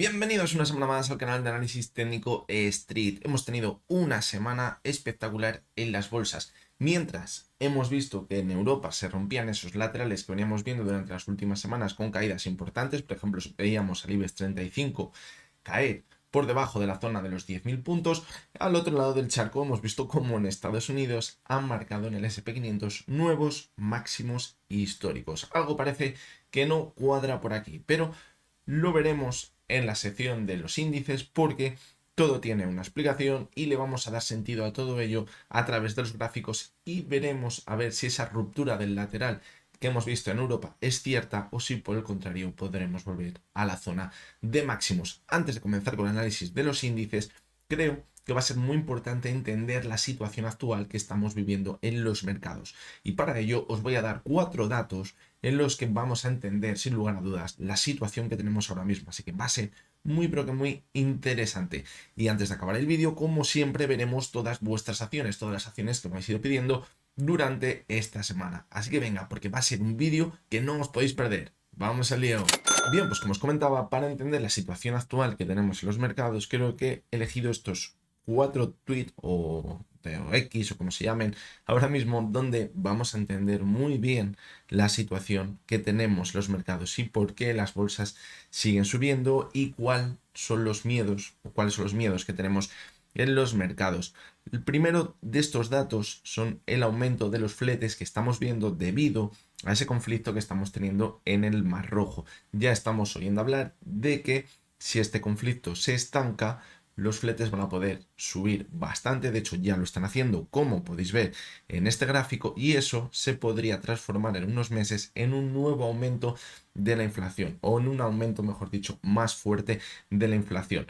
Bienvenidos una semana más al canal de análisis técnico Street. Hemos tenido una semana espectacular en las bolsas. Mientras hemos visto que en Europa se rompían esos laterales que veníamos viendo durante las últimas semanas con caídas importantes, por ejemplo, veíamos al IBEX 35 caer por debajo de la zona de los 10.000 puntos, al otro lado del charco hemos visto cómo en Estados Unidos han marcado en el SP500 nuevos máximos históricos. Algo parece que no cuadra por aquí, pero lo veremos en la sección de los índices porque todo tiene una explicación y le vamos a dar sentido a todo ello a través de los gráficos y veremos a ver si esa ruptura del lateral que hemos visto en Europa es cierta o si por el contrario podremos volver a la zona de máximos. Antes de comenzar con el análisis de los índices, creo que va a ser muy importante entender la situación actual que estamos viviendo en los mercados. Y para ello os voy a dar 4 datos en los que vamos a entender sin lugar a dudas la situación que tenemos ahora mismo. Así que va a ser muy pero que muy interesante. Y antes de acabar el vídeo, como siempre, veremos todas vuestras acciones, todas las acciones que me habéis ido pidiendo durante esta semana. Así que venga, porque va a ser un vídeo que no os podéis perder. Vamos al lío. Bien, pues como os comentaba, para entender la situación actual que tenemos en los mercados, creo que he elegido estos 4 tweets o X o como se llamen ahora mismo, donde vamos a entender muy bien la situación que tenemos en los mercados y por qué las bolsas siguen subiendo y cuáles son los miedos que tenemos en los mercados. El primero de estos datos son el aumento de los fletes que estamos viendo debido a ese conflicto que estamos teniendo en el Mar Rojo. Ya estamos oyendo hablar de que si este conflicto se estanca, los fletes van a poder subir bastante, de hecho ya lo están haciendo, como podéis ver en este gráfico, y eso se podría transformar en unos meses en un nuevo aumento de la inflación, o en un aumento, mejor dicho, más fuerte de la inflación.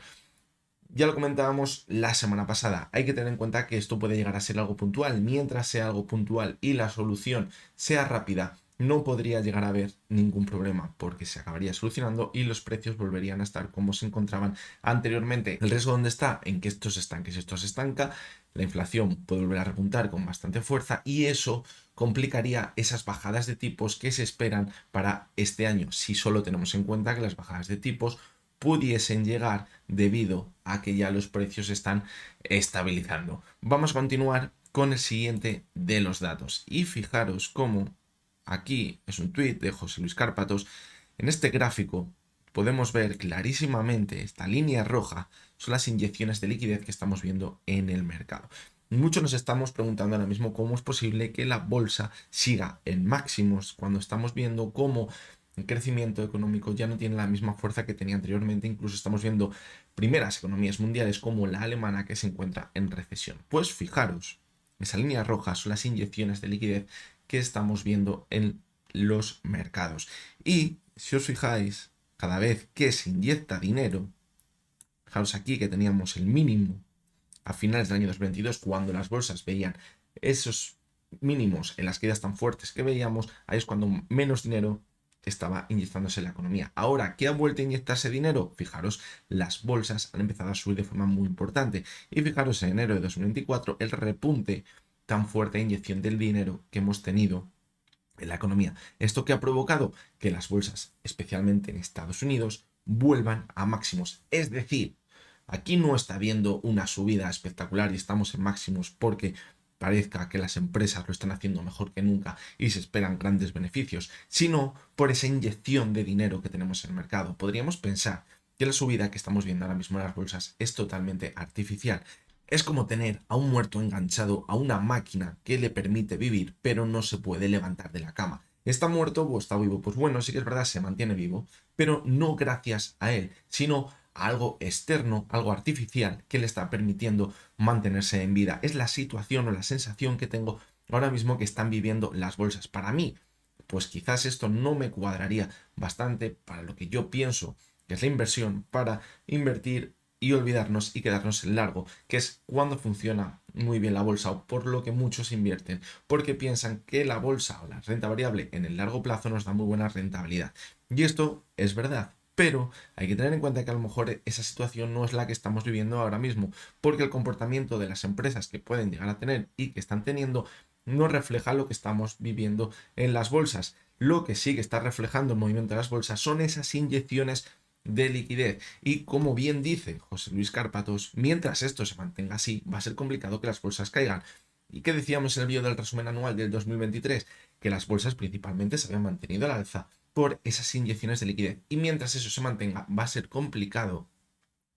Ya lo comentábamos la semana pasada, hay que tener en cuenta que esto puede llegar a ser algo puntual. Mientras sea algo puntual y la solución sea rápida, no podría llegar a haber ningún problema porque se acabaría solucionando y los precios volverían a estar como se encontraban anteriormente. ¿El riesgo dónde está? En que esto se estanque. Si esto se estanca, la inflación puede volver a repuntar con bastante fuerza y eso complicaría esas bajadas de tipos que se esperan para este año, si solo tenemos en cuenta que las bajadas de tipos pudiesen llegar debido a que ya los precios están estabilizando. Vamos a continuar con el siguiente de los datos y fijaros cómo aquí es un tuit de José Luis Cárpatos. En este gráfico podemos ver clarísimamente esta línea roja son las inyecciones de liquidez que estamos viendo en el mercado. Muchos nos estamos preguntando ahora mismo cómo es posible que la bolsa siga en máximos cuando estamos viendo cómo el crecimiento económico ya no tiene la misma fuerza que tenía anteriormente. Incluso estamos viendo primeras economías mundiales como la alemana que se encuentra en recesión. Pues fijaros, esa línea roja son las inyecciones de liquidez que estamos viendo en los mercados. Y si os fijáis, cada vez que se inyecta dinero, fijaros aquí que teníamos el mínimo a finales del año 2022, cuando las bolsas veían esos mínimos en las caídas tan fuertes que veíamos, ahí es cuando menos dinero estaba inyectándose en la economía. Ahora que ha vuelto a inyectarse dinero, fijaros, las bolsas han empezado a subir de forma muy importante. Y fijaros, en enero de 2024, el repunte tan fuerte de inyección del dinero que hemos tenido en la economía. Esto que ha provocado que las bolsas, especialmente en Estados Unidos, vuelvan a máximos. Es decir, aquí no está habiendo una subida espectacular y estamos en máximos porque parezca que las empresas lo están haciendo mejor que nunca y se esperan grandes beneficios, sino por esa inyección de dinero que tenemos en el mercado. Podríamos pensar que la subida que estamos viendo ahora mismo en las bolsas es totalmente artificial. Es como tener a un muerto enganchado a una máquina que le permite vivir, pero no se puede levantar de la cama. ¿Está muerto o está vivo? Pues bueno, sí que es verdad, se mantiene vivo, pero no gracias a él, sino a algo externo, algo artificial que le está permitiendo mantenerse en vida. Es la situación o la sensación que tengo ahora mismo que están viviendo las bolsas. Para mí, pues quizás esto no me cuadraría bastante para lo que yo pienso que es la inversión, para invertir y olvidarnos y quedarnos en largo, que es cuando funciona muy bien la bolsa o por lo que muchos invierten, porque piensan que la bolsa o la renta variable en el largo plazo nos da muy buena rentabilidad. Y esto es verdad, pero hay que tener en cuenta que a lo mejor esa situación no es la que estamos viviendo ahora mismo, porque el comportamiento de las empresas que pueden llegar a tener y que están teniendo no refleja lo que estamos viviendo en las bolsas. Lo que sí que está reflejando el movimiento de las bolsas son esas inyecciones de liquidez. Y como bien dice José Luis Cárpatos, mientras esto se mantenga así, va a ser complicado que las bolsas caigan. ¿Y qué decíamos en el vídeo del resumen anual del 2023? Que las bolsas principalmente se habían mantenido al alza por esas inyecciones de liquidez. Y mientras eso se mantenga, va a ser complicado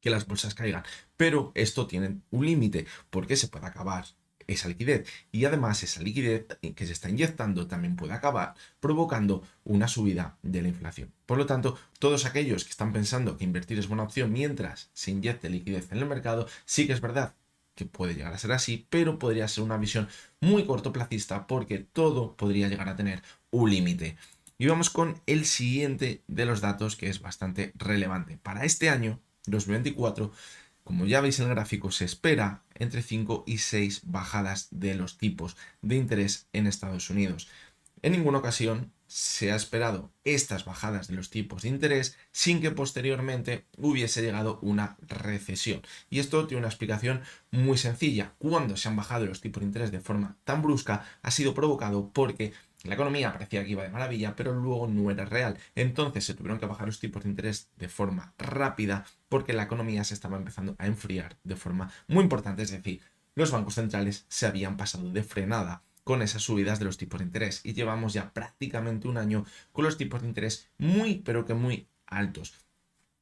que las bolsas caigan. Pero esto tiene un límite, porque se puede acabar esa liquidez. Y además esa liquidez que se está inyectando también puede acabar provocando una subida de la inflación. Por lo tanto, todos aquellos que están pensando que invertir es buena opción mientras se inyecte liquidez en el mercado, sí que es verdad que puede llegar a ser así, pero podría ser una visión muy cortoplacista porque todo podría llegar a tener un límite. Y vamos con el siguiente de los datos que es bastante relevante. Para este año, 2024, como ya veis en el gráfico, se espera entre 5 y 6 bajadas de los tipos de interés en Estados Unidos. En ninguna ocasión se ha esperado estas bajadas de los tipos de interés sin que posteriormente hubiese llegado una recesión. Y esto tiene una explicación muy sencilla. Cuando se han bajado los tipos de interés de forma tan brusca, ha sido provocado porque la economía parecía que iba de maravilla, pero luego no era real. Entonces se tuvieron que bajar los tipos de interés de forma rápida porque la economía se estaba empezando a enfriar de forma muy importante. Es decir, los bancos centrales se habían pasado de frenada con esas subidas de los tipos de interés y llevamos ya prácticamente un año con los tipos de interés muy pero que muy altos.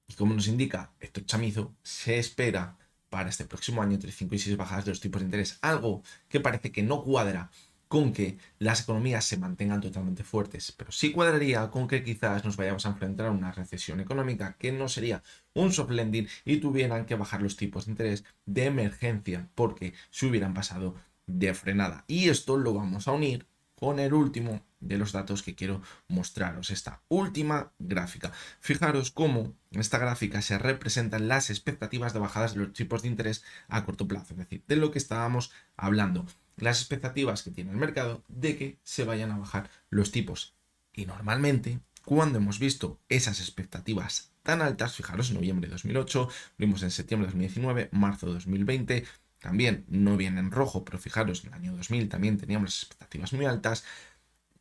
Y como nos indica Héctor Chamizo, se espera para este próximo año entre 5 y 6 bajadas de los tipos de interés, algo que parece que no cuadra con que las economías se mantengan totalmente fuertes, pero sí cuadraría con que quizás nos vayamos a enfrentar a una recesión económica que no sería un soft landing y tuvieran que bajar los tipos de interés de emergencia porque se hubieran pasado de frenada. Y esto lo vamos a unir con el último de los datos que quiero mostraros, esta última gráfica. Fijaros cómo en esta gráfica se representan las expectativas de bajadas de los tipos de interés a corto plazo, es decir, de lo que estábamos hablando, las expectativas que tiene el mercado de que se vayan a bajar los tipos. Y normalmente, cuando hemos visto esas expectativas tan altas, fijaros en noviembre de 2008, vimos en septiembre de 2019, marzo de 2020, también no viene en rojo, pero fijaros, en el año 2000 también teníamos las expectativas muy altas.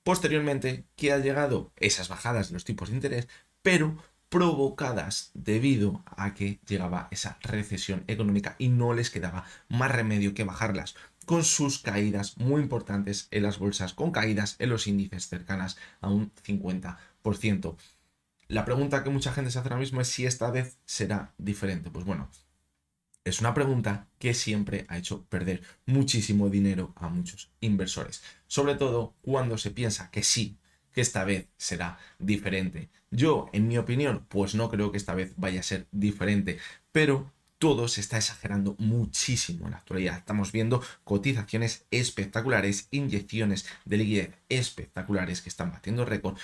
Posteriormente, que ha llegado esas bajadas de los tipos de interés, pero provocadas debido a que llegaba esa recesión económica y no les quedaba más remedio que bajarlas, con sus caídas muy importantes en las bolsas, con caídas en los índices cercanas a un 50%. La pregunta que mucha gente se hace ahora mismo es si esta vez será diferente. Pues bueno, es una pregunta que siempre ha hecho perder muchísimo dinero a muchos inversores, sobre todo cuando se piensa que sí, que esta vez será diferente. Yo, en mi opinión, pues no creo que esta vez vaya a ser diferente, pero todo se está exagerando muchísimo en la actualidad. Estamos viendo cotizaciones espectaculares, inyecciones de liquidez espectaculares que están batiendo récord.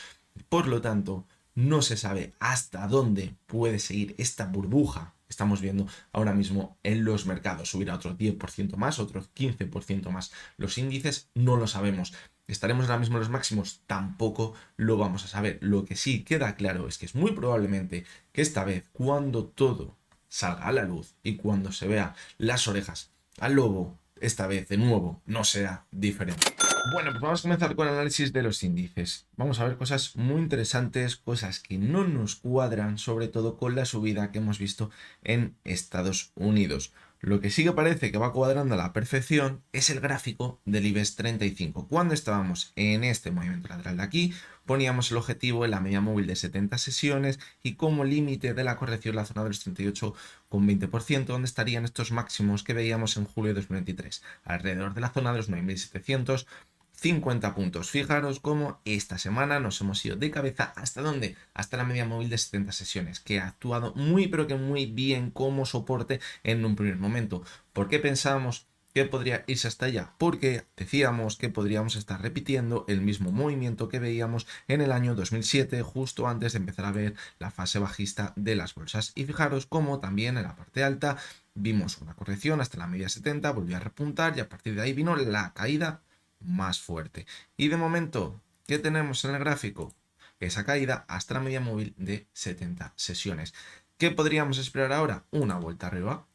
Por lo tanto, no se sabe hasta dónde puede seguir esta burbuja que estamos viendo ahora mismo en los mercados. Subirá otro 10% más, otro 15% más. Los índices no lo sabemos. ¿Estaremos ahora mismo en los máximos? Tampoco lo vamos a saber. Lo que sí queda claro es que es muy probablemente que esta vez, cuando todo salga a la luz y cuando se vea las orejas al lobo, esta vez de nuevo no será diferente. Bueno, pues vamos a comenzar con el análisis de los índices. Vamos a ver cosas muy interesantes, cosas que no nos cuadran, sobre todo con la subida que hemos visto en Estados Unidos. Lo que sí que parece que va cuadrando a la perfección es el gráfico del IBEX 35. Cuando estábamos en este movimiento lateral de aquí, poníamos el objetivo en la media móvil de 70 sesiones y como límite de la corrección la zona de los 38,20%, donde estarían estos máximos que veíamos en julio de 2023, alrededor de la zona de los 9.750 puntos. Fijaros cómo esta semana nos hemos ido de cabeza hasta dónde, hasta la media móvil de 70 sesiones, que ha actuado muy pero que muy bien como soporte en un primer momento. ¿Por qué pensábamos que podría irse hasta allá? Porque decíamos que podríamos estar repitiendo el mismo movimiento que veíamos en el año 2007, justo antes de empezar a ver la fase bajista de las bolsas. Y fijaros cómo también en la parte alta vimos una corrección hasta la media 70, volvió a repuntar y a partir de ahí vino la caída más fuerte. Y de momento, ¿qué tenemos en el gráfico? Esa caída hasta la media móvil de 70 sesiones. ¿Qué podríamos esperar ahora? Una vuelta arriba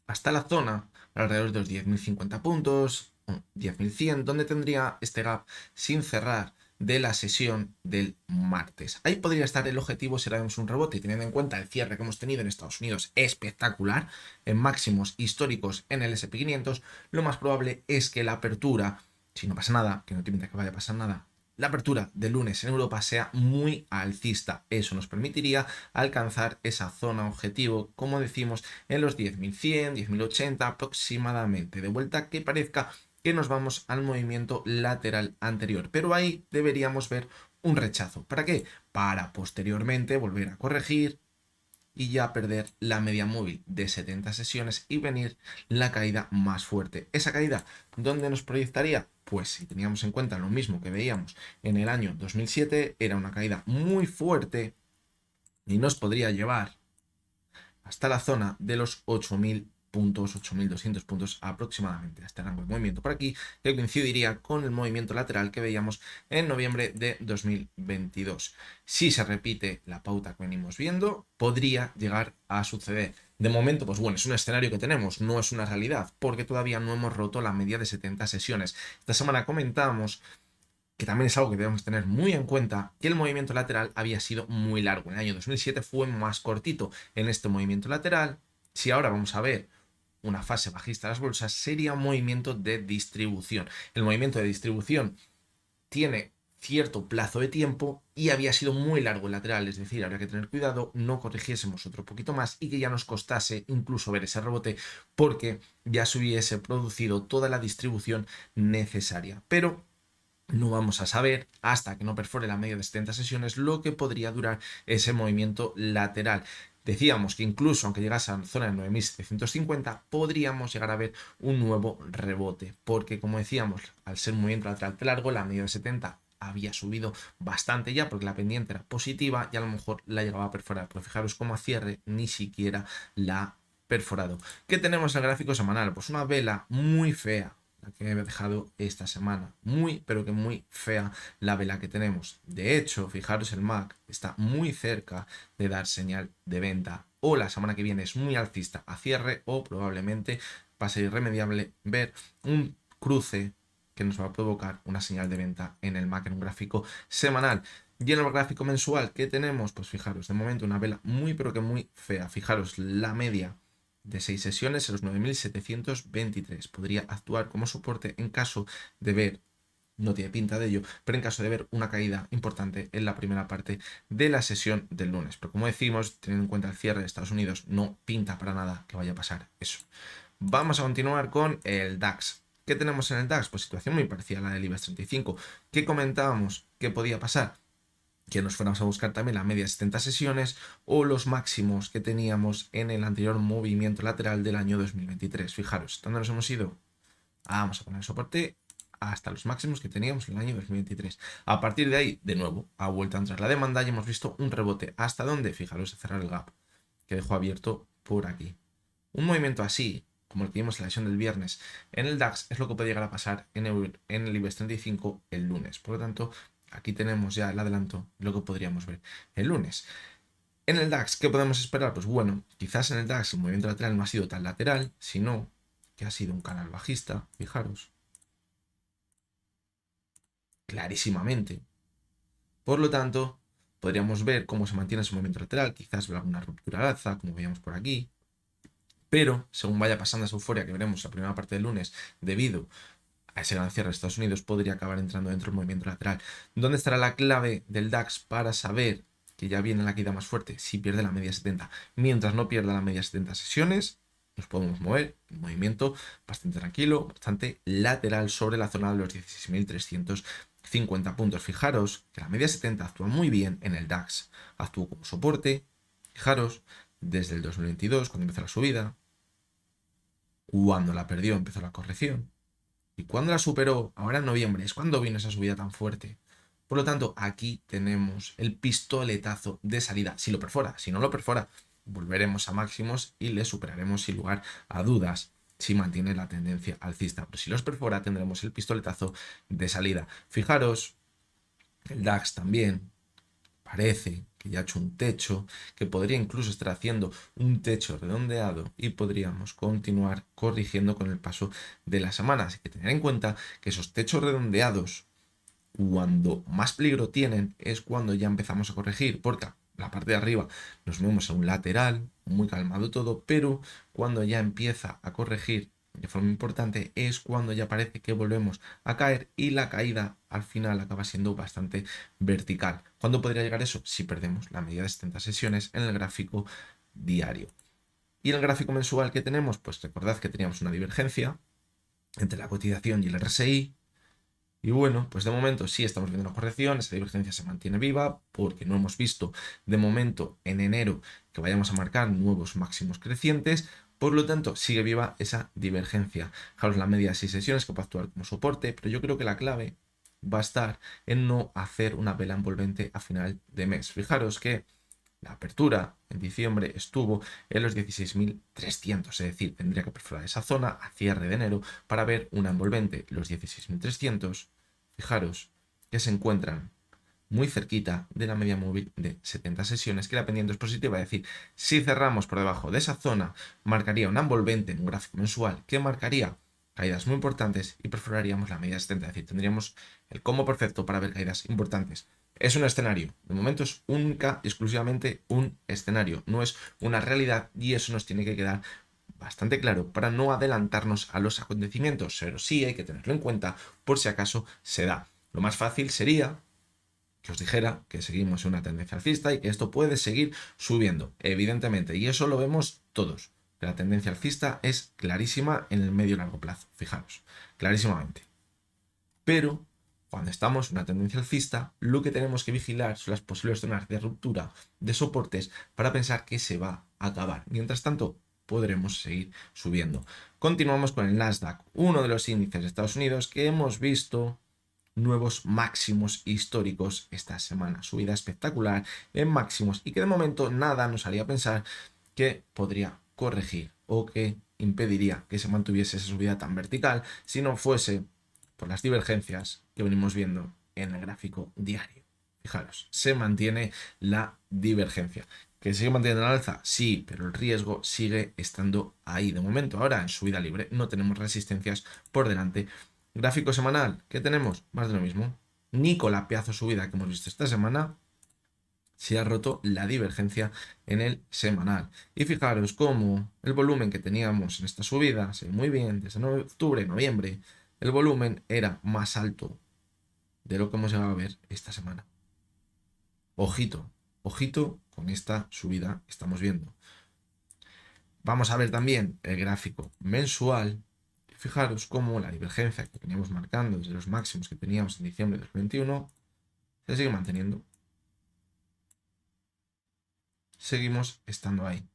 hasta la zona alrededor de los 10.050 puntos, 10.100, donde tendría este gap sin cerrar de la sesión del martes. Ahí podría estar el objetivo si vemos un rebote, y teniendo en cuenta el cierre que hemos tenido en Estados Unidos espectacular, en máximos históricos en el S&P 500, lo más probable es que la apertura, si no pasa nada, que no te pinta que vaya a pasar nada, la apertura del lunes en Europa sea muy alcista. Eso nos permitiría alcanzar esa zona objetivo, como decimos, en los 10.100, 10.080 aproximadamente. De vuelta que parezca que nos vamos al movimiento lateral anterior. Pero ahí deberíamos ver un rechazo. ¿Para qué? Para posteriormente volver a corregir y ya perder la media móvil de 70 sesiones y venir la caída más fuerte. Esa caída, ¿dónde nos proyectaría? Pues si teníamos en cuenta lo mismo que veíamos en el año 2007, era una caída muy fuerte y nos podría llevar hasta la zona de los 8.000 puntos, 8.200 puntos aproximadamente, este rango de movimiento por aquí, que coincidiría con el movimiento lateral que veíamos en noviembre de 2022. Si se repite la pauta que venimos viendo, podría llegar a suceder. De momento, pues bueno, es un escenario que tenemos, no es una realidad, porque todavía no hemos roto la media de 70 sesiones. Esta semana comentábamos que también es algo que debemos tener muy en cuenta, que el movimiento lateral había sido muy largo. En el año 2007 fue más cortito en este movimiento lateral. Si ahora vamos a ver una fase bajista de las bolsas, sería un movimiento de distribución. El movimiento de distribución tiene cierto plazo de tiempo y había sido muy largo el lateral, es decir, habría que tener cuidado, no corrigiésemos otro poquito más y que ya nos costase incluso ver ese rebote porque ya se hubiese producido toda la distribución necesaria. Pero no vamos a saber hasta que no perfore la media de 70 sesiones lo que podría durar ese movimiento lateral. Decíamos que incluso aunque llegase a la zona de 9.750 podríamos llegar a ver un nuevo rebote, porque como decíamos, al ser un movimiento lateral largo, la media de 70 había subido bastante ya porque la pendiente era positiva y a lo mejor la llegaba a perforar, pero fijaros cómo a cierre ni siquiera la ha perforado. ¿Qué tenemos en el gráfico semanal? Pues una vela muy fea, la que me he dejado esta semana. Muy, pero que muy fea la vela que tenemos. De hecho, fijaros, el MAC está muy cerca de dar señal de venta. O la semana que viene es muy alcista a cierre o probablemente va a ser irremediable ver un cruce que nos va a provocar una señal de venta en el MAC en un gráfico semanal. Y en el gráfico mensual, ¿qué tenemos? Pues fijaros, de momento una vela muy, pero que muy fea. Fijaros, la media de 6 sesiones en los 9.723. Podría actuar como soporte en caso de ver, no tiene pinta de ello, pero en caso de ver una caída importante en la primera parte de la sesión del lunes. Pero como decimos, teniendo en cuenta el cierre de Estados Unidos, no pinta para nada que vaya a pasar eso. Vamos a continuar con el DAX. ¿Qué tenemos en el DAX? Pues situación muy parecida a la del IBEX 35. ¿Qué comentábamos que podía pasar? Que nos fuéramos a buscar también la media de 70 sesiones o los máximos que teníamos en el anterior movimiento lateral del año 2023. Fijaros, ¿dónde nos hemos ido? Vamos a poner soporte hasta los máximos que teníamos en el año 2023. A partir de ahí, de nuevo, ha vuelto a entrar la demanda y hemos visto un rebote. ¿Hasta dónde? Fijaros, cerrar el gap que dejó abierto por aquí. Un movimiento así, como el que vimos en la sesión del viernes en el DAX, es lo que puede llegar a pasar en el IBEX 35 el lunes. Por lo tanto, aquí tenemos ya el adelanto de lo que podríamos ver el lunes. En el DAX, ¿qué podemos esperar? Pues bueno, quizás en el DAX el movimiento lateral no ha sido tan lateral, sino que ha sido un canal bajista, fijaros, clarísimamente. Por lo tanto, podríamos ver cómo se mantiene ese movimiento lateral, quizás ver alguna ruptura al alza, como veíamos por aquí, pero según vaya pasando esa euforia que veremos la primera parte del lunes, debido a ese gran cierre de Estados Unidos, podría acabar entrando dentro del movimiento lateral. ¿Dónde estará la clave del DAX para saber que ya viene la caída más fuerte? Si pierde la media 70. Mientras no pierda la media 70 sesiones, nos podemos mover un movimiento bastante tranquilo, bastante lateral sobre la zona de los 16.350 puntos. Fijaros que la media 70 actúa muy bien en el DAX. Actuó como soporte, fijaros, desde el 2022, cuando empezó la subida. Cuando la perdió, empezó la corrección. Y cuando la superó, ahora en noviembre, es cuando vino esa subida tan fuerte. Por lo tanto, aquí tenemos el pistoletazo de salida. Si lo perfora, si no lo perfora, volveremos a máximos y le superaremos sin lugar a dudas si mantiene la tendencia alcista. Pero si los perfora, tendremos el pistoletazo de salida. Fijaros, el DAX también parece que ya ha hecho un techo, que podría incluso estar haciendo un techo redondeado y podríamos continuar corrigiendo con el paso de las semanas. Hay que tener en cuenta que esos techos redondeados, cuando más peligro tienen es cuando ya empezamos a corregir, porque la parte de arriba nos vemos en un lateral, muy calmado todo, pero cuando ya empieza a corregir de forma importante es cuando ya parece que volvemos a caer y la caída al final acaba siendo bastante vertical. ¿Cuándo podría llegar eso? Si perdemos la media de 70 sesiones en el gráfico diario. Y en el gráfico mensual que tenemos, pues recordad que teníamos una divergencia entre la cotización y el RSI. Y bueno, pues de momento sí estamos viendo una corrección, esa divergencia se mantiene viva porque no hemos visto de momento en enero que vayamos a marcar nuevos máximos crecientes, por lo tanto sigue viva esa divergencia. Fijaros la media de 6 sesiones que puede actuar como soporte, pero yo creo que la clave va a estar en no hacer una vela envolvente a final de mes. Fijaros que la apertura en diciembre estuvo en los 16.300, es decir, tendría que perforar esa zona a cierre de enero para ver una envolvente. Los 16.300, fijaros que se encuentran muy cerquita de la media móvil de 70 sesiones, que la pendiente es positiva, es decir, si cerramos por debajo de esa zona, marcaría una envolvente en un gráfico mensual que marcaría caídas muy importantes y perforaríamos la media de 70, es decir, tendríamos el combo perfecto para ver caídas importantes. Es un escenario, de momento es única, exclusivamente un escenario, no es una realidad y eso nos tiene que quedar bastante claro para no adelantarnos a los acontecimientos, pero sí hay que tenerlo en cuenta por si acaso se da. Lo más fácil sería que os dijera que seguimos en una tendencia alcista y que esto puede seguir subiendo, evidentemente, y eso lo vemos todos. La tendencia alcista es clarísima en el medio y largo plazo, fijaros, clarísimamente. Pero cuando estamos en una tendencia alcista, lo que tenemos que vigilar son las posibles zonas de ruptura de soportes para pensar que se va a acabar. Mientras tanto, podremos seguir subiendo. Continuamos con el Nasdaq, uno de los índices de Estados Unidos que hemos visto nuevos máximos históricos esta semana. Subida espectacular en máximos y que de momento nada nos haría pensar que podría corregir o que impediría que se mantuviese esa subida tan vertical si no fuese por las divergencias que venimos viendo en el gráfico diario. Fijaros, se mantiene la divergencia. ¿Que sigue manteniendo el alza? Sí, pero el riesgo sigue estando ahí. De momento, ahora en subida libre, no tenemos resistencias por delante. Gráfico semanal, ¿qué tenemos? Más de lo mismo. Ni con la pedazo subida que hemos visto esta semana, se ha roto la divergencia en el semanal. Y fijaros cómo el volumen que teníamos en esta subida, se ve muy bien, desde octubre, noviembre, el volumen era más alto de lo que hemos llegado a ver esta semana. Ojito, ojito con esta subida que estamos viendo. Vamos a ver también el gráfico mensual. Fijaros cómo la divergencia que veníamos marcando desde los máximos que teníamos en diciembre de 2021 se sigue manteniendo. Seguimos estando ahí.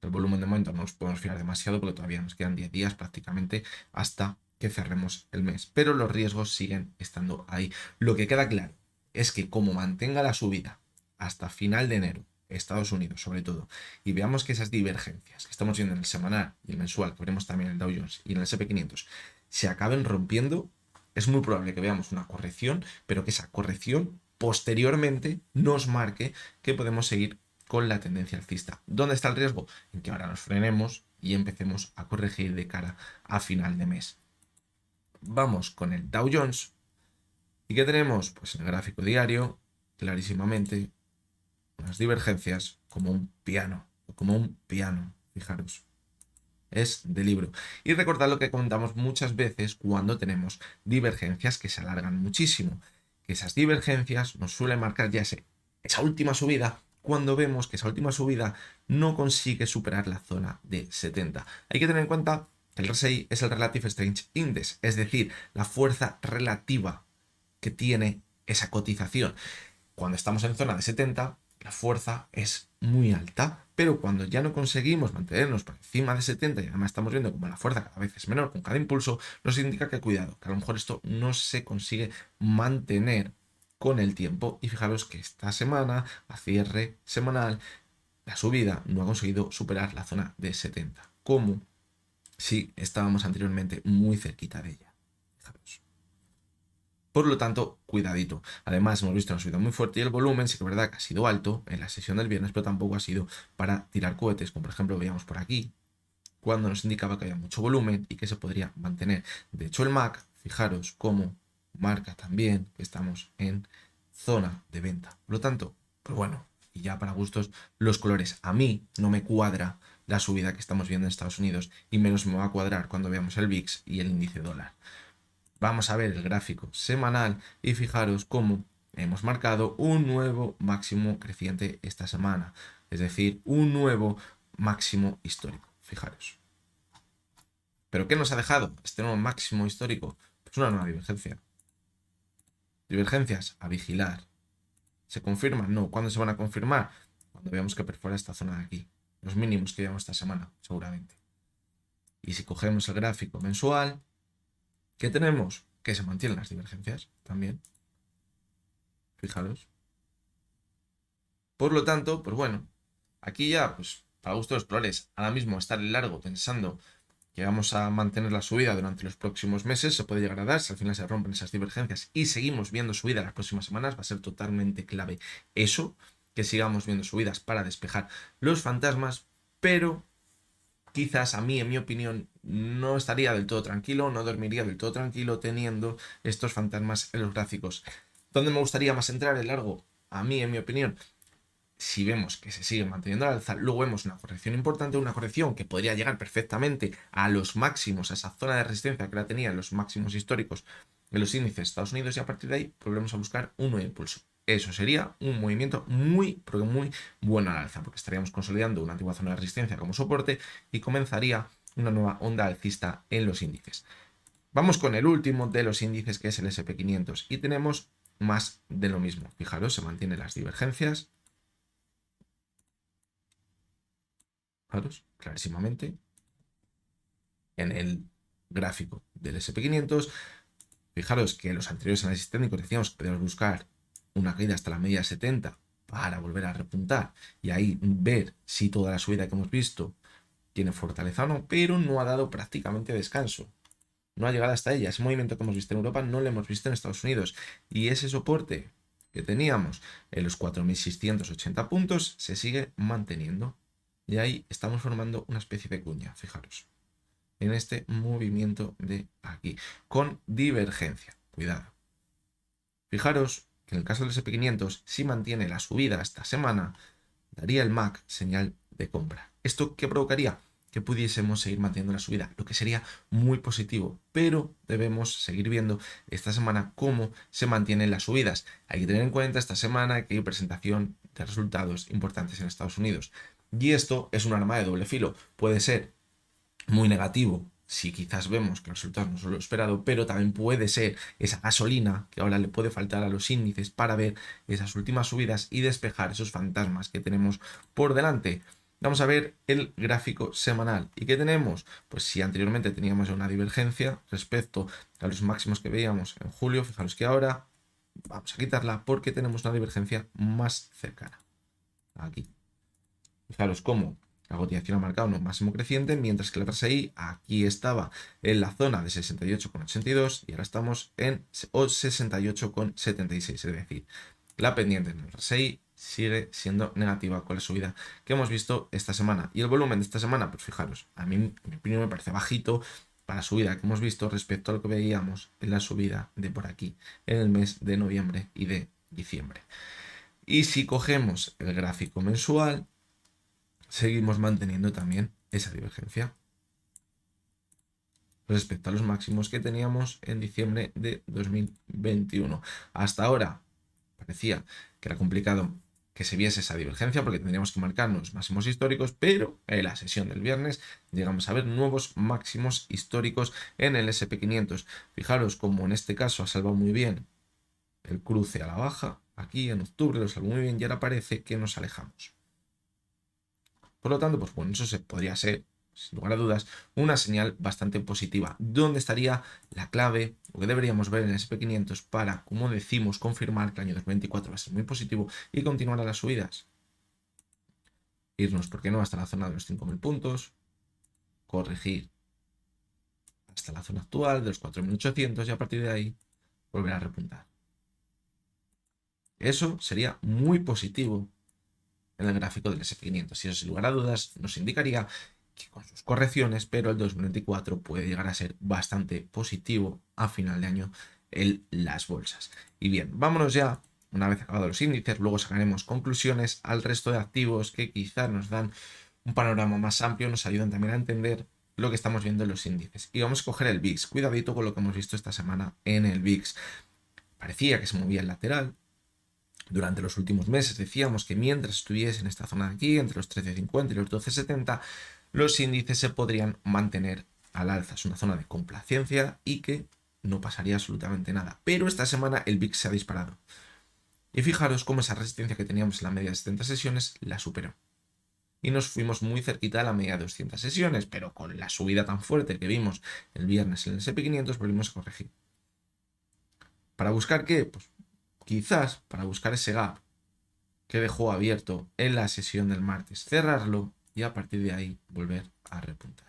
El volumen de momento no nos podemos fiar demasiado porque todavía nos quedan 10 días prácticamente hasta que cerremos el mes. Pero los riesgos siguen estando ahí. Lo que queda claro es que como mantenga la subida hasta final de enero, Estados Unidos sobre todo, y veamos que esas divergencias que estamos viendo en el semanal y el mensual, que veremos también en el Dow Jones y en el S&P 500, se acaben rompiendo, es muy probable que veamos una corrección, pero que esa corrección posteriormente nos marque que podemos seguir con la tendencia alcista. ¿Dónde está el riesgo? En que ahora nos frenemos y empecemos a corregir de cara a final de mes. Vamos con el Dow Jones. ¿Y qué tenemos? Pues en el gráfico diario, clarísimamente, unas divergencias como un piano, fijaros. Es de libro. Y recordad lo que comentamos muchas veces cuando tenemos divergencias que se alargan muchísimo. Que esas divergencias nos suelen marcar ya esa última subida cuando vemos que esa última subida no consigue superar la zona de 70. Hay que tener en cuenta que el RSI es el Relative Strength Index, es decir, la fuerza relativa que tiene esa cotización. Cuando estamos en zona de 70, la fuerza es muy alta, pero cuando ya no conseguimos mantenernos por encima de 70 y además estamos viendo como la fuerza cada vez es menor con cada impulso, nos indica que cuidado, que a lo mejor esto no se consigue mantener con el tiempo. Y fijaros que esta semana, a cierre semanal, la subida no ha conseguido superar la zona de 70, como si estábamos anteriormente muy cerquita de ella. Fijaros. Por lo tanto, cuidadito. Además, hemos visto una subida muy fuerte y el volumen sí que es verdad que ha sido alto en la sesión del viernes, pero tampoco ha sido para tirar cohetes, como por ejemplo veíamos por aquí, cuando nos indicaba que había mucho volumen y que se podría mantener. De hecho, el MAC, fijaros cómo marca también que estamos en zona de venta. Por lo tanto, pues bueno, y ya para gustos los colores. A mí no me cuadra la subida que estamos viendo en Estados Unidos y menos me va a cuadrar cuando veamos el VIX y el índice dólar. Vamos a ver el gráfico semanal y fijaros cómo hemos marcado un nuevo máximo creciente esta semana, es decir, un nuevo máximo histórico. Fijaros. ¿Pero qué nos ha dejado este nuevo máximo histórico? Pues una nueva divergencia. Divergencias a vigilar. ¿Se confirman? No. ¿Cuándo se van a confirmar? Cuando veamos que perfora esta zona de aquí. Los mínimos que llevamos esta semana, seguramente. Y si cogemos el gráfico mensual, ¿qué tenemos? Que se mantienen las divergencias también. Fijaros. Por lo tanto, pues bueno, aquí ya, pues para gusto de los colores, ahora mismo estar en largo pensando que vamos a mantener la subida durante los próximos meses, se puede llegar a dar, si al final se rompen esas divergencias y seguimos viendo subida las próximas semanas, va a ser totalmente clave eso, que sigamos viendo subidas para despejar los fantasmas, pero quizás a mí, en mi opinión, no estaría del todo tranquilo, no dormiría del todo tranquilo teniendo estos fantasmas en los gráficos. ¿Dónde me gustaría más entrar el largo? A mí, en mi opinión, si vemos que se sigue manteniendo al alza, luego vemos una corrección importante, una corrección que podría llegar perfectamente a los máximos, a esa zona de resistencia que la tenía en los máximos históricos de los índices de Estados Unidos, y a partir de ahí volvemos a buscar un nuevo impulso. Eso sería un movimiento muy, pero muy bueno al alza, porque estaríamos consolidando una antigua zona de resistencia como soporte y comenzaría una nueva onda alcista en los índices. Vamos con el último de los índices, que es el SP500, y tenemos más de lo mismo. Fijaros, se mantienen las divergencias. Fijaros, clarísimamente, en el gráfico del SP500. Fijaros que los anteriores análisis técnicos decíamos que podíamos buscar una caída hasta la media 70 para volver a repuntar y ahí ver si toda la subida que hemos visto tiene fortaleza o no, pero no ha dado prácticamente descanso. No ha llegado hasta ella. Ese movimiento que hemos visto en Europa no lo hemos visto en Estados Unidos. Y ese soporte que teníamos en los 4.680 puntos se sigue manteniendo. Y ahí estamos formando una especie de cuña, fijaros, en este movimiento de aquí, con divergencia. Cuidado. Fijaros que en el caso del SP500, si mantiene la subida esta semana, daría el MAC señal de compra. ¿Esto qué provocaría? Que pudiésemos seguir manteniendo la subida, lo que sería muy positivo, pero debemos seguir viendo esta semana cómo se mantienen las subidas. Hay que tener en cuenta esta semana que hay presentación de resultados importantes en Estados Unidos. Y esto es un arma de doble filo. Puede ser muy negativo si quizás vemos que los resultados no son lo esperado, pero también puede ser esa gasolina que ahora le puede faltar a los índices para ver esas últimas subidas y despejar esos fantasmas que tenemos por delante. Vamos a ver el gráfico semanal. ¿Y qué tenemos? Pues si anteriormente teníamos una divergencia respecto a los máximos que veíamos en julio, fijaros que ahora vamos a quitarla porque tenemos una divergencia más cercana. Aquí. Fijaros cómo la cotización ha marcado un máximo creciente, mientras que el RSI aquí estaba en la zona de 68,82 y ahora estamos en 68,76. Es decir, la pendiente en el RSI sigue siendo negativa con la subida que hemos visto esta semana. Y el volumen de esta semana, pues fijaros, a mí, en mi opinión, me parece bajito para la subida que hemos visto respecto a lo que veíamos en la subida de por aquí, en el mes de noviembre y de diciembre. Y si cogemos el gráfico mensual, seguimos manteniendo también esa divergencia respecto a los máximos que teníamos en diciembre de 2021. Hasta ahora parecía que era complicado que se viese esa divergencia porque tendríamos que marcarnos máximos históricos, pero en la sesión del viernes llegamos a ver nuevos máximos históricos en el SP500. Fijaros como en este caso ha salvado muy bien el cruce a la baja, aquí en octubre lo salvó muy bien y ahora parece que nos alejamos. Por lo tanto, pues bueno, eso se podría ser, sin lugar a dudas, una señal bastante positiva. ¿Dónde estaría la clave, lo que deberíamos ver en el SP500 para, como decimos, confirmar que el año 2024 va a ser muy positivo y continuar a las subidas? Irnos, ¿por qué no?, hasta la zona de los 5.000 puntos, corregir hasta la zona actual de los 4.800 y a partir de ahí volver a repuntar. Eso sería muy positivo en el gráfico del SP500 y eso, sin lugar a dudas, nos indicaría que con sus correcciones, pero el 2024 puede llegar a ser bastante positivo a final de año las bolsas. Y bien, vámonos ya, una vez acabados los índices, luego sacaremos conclusiones al resto de activos que quizás nos dan un panorama más amplio, nos ayudan también a entender lo que estamos viendo en los índices. Y vamos a coger el VIX. Cuidadito con lo que hemos visto esta semana en el VIX. Parecía que se movía el lateral. Durante los últimos meses decíamos que mientras estuviese en esta zona de aquí, entre los 13.50 y los 12.70, los índices se podrían mantener al alza. Es una zona de complacencia y que no pasaría absolutamente nada. Pero esta semana el VIX se ha disparado. Y fijaros cómo esa resistencia que teníamos en la media de 70 sesiones la superó. Y nos fuimos muy cerquita a la media de 200 sesiones, pero con la subida tan fuerte que vimos el viernes en el S&P 500 volvimos a corregir. ¿Para buscar qué? Pues quizás para buscar ese gap que dejó abierto en la sesión del martes, cerrarlo y a partir de ahí volver a repuntar.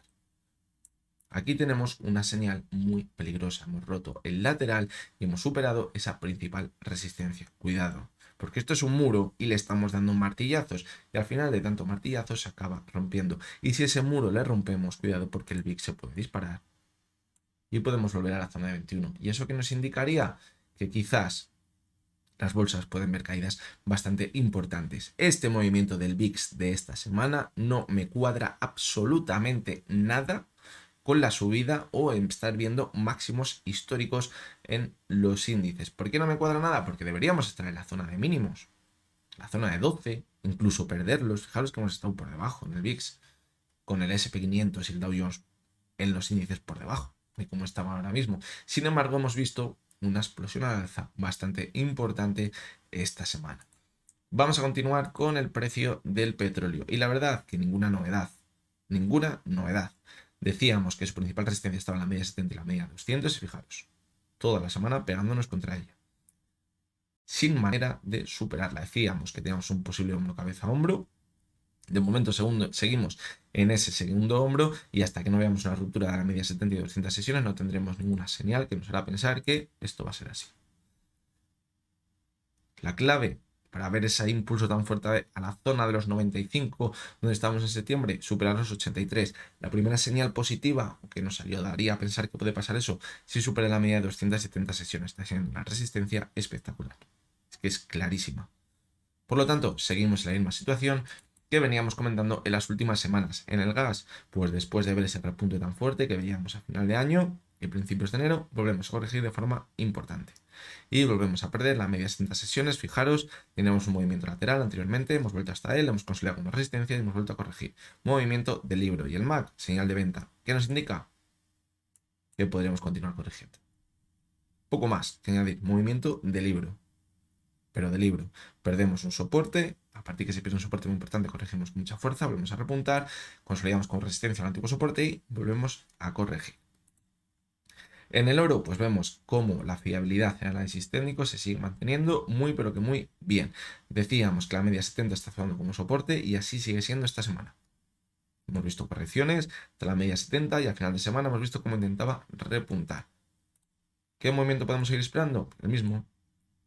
Aquí tenemos una señal muy peligrosa. Hemos roto el lateral y hemos superado esa principal resistencia. Cuidado, porque esto es un muro y le estamos dando martillazos y al final de tanto martillazos se acaba rompiendo. Y si ese muro le rompemos, cuidado porque el VIX se puede disparar y podemos volver a la zona de 21. ¿Y eso qué nos indicaría? Que quizás las bolsas pueden ver caídas bastante importantes. Este movimiento del VIX de esta semana no me cuadra absolutamente nada con la subida o en estar viendo máximos históricos en los índices. ¿Por qué no me cuadra nada? Porque deberíamos estar en la zona de mínimos, la zona de 12, incluso perderlos. Fijaros que hemos estado por debajo en el VIX, con el S&P 500 y el Dow Jones en los índices por debajo de cómo estaban ahora mismo. Sin embargo, hemos visto una explosión al alza bastante importante esta semana. Vamos a continuar con el precio del petróleo. Y la verdad que ninguna novedad. Ninguna novedad. Decíamos que su principal resistencia estaba en la media 70 y la media 200 y fijaros, toda la semana pegándonos contra ella. Sin manera de superarla. Decíamos que teníamos un posible hombro cabeza a hombro. De momento seguimos en ese segundo hombro y hasta que no veamos una ruptura de la media 70 y 200 sesiones no tendremos ninguna señal que nos hará pensar que esto va a ser así. La clave para ver ese impulso tan fuerte a la zona de los 95 donde estábamos en septiembre, superar los 83. La primera señal positiva que nos ayudaría a pensar que puede pasar eso si supera la media de 270 sesiones. Está siendo una resistencia espectacular. Es que es clarísima. Por lo tanto, seguimos en la misma situación que veníamos comentando en las últimas semanas. En el gas, pues después de ver ese repunte tan fuerte que veíamos a final de año y principios de enero, volvemos a corregir de forma importante. Y volvemos a perder la media de 70 sesiones. Fijaros, tenemos un movimiento lateral anteriormente, hemos vuelto hasta él, hemos consolidado una resistencia y hemos vuelto a corregir. Movimiento del libro y el MAC, señal de venta. ¿Qué nos indica? Que podríamos continuar corrigiendo. Poco más que añadir, movimiento de libro. Pero de libro, perdemos un soporte, a partir que se pierde un soporte muy importante, corregimos con mucha fuerza, volvemos a repuntar, consolidamos con resistencia al antiguo soporte y volvemos a corregir. En el oro, pues vemos cómo la fiabilidad en análisis técnico se sigue manteniendo muy pero que muy bien. Decíamos que la media 70 está actuando como soporte y así sigue siendo esta semana. Hemos visto correcciones hasta la media 70 y al final de semana hemos visto cómo intentaba repuntar. ¿Qué movimiento podemos seguir esperando? El mismo,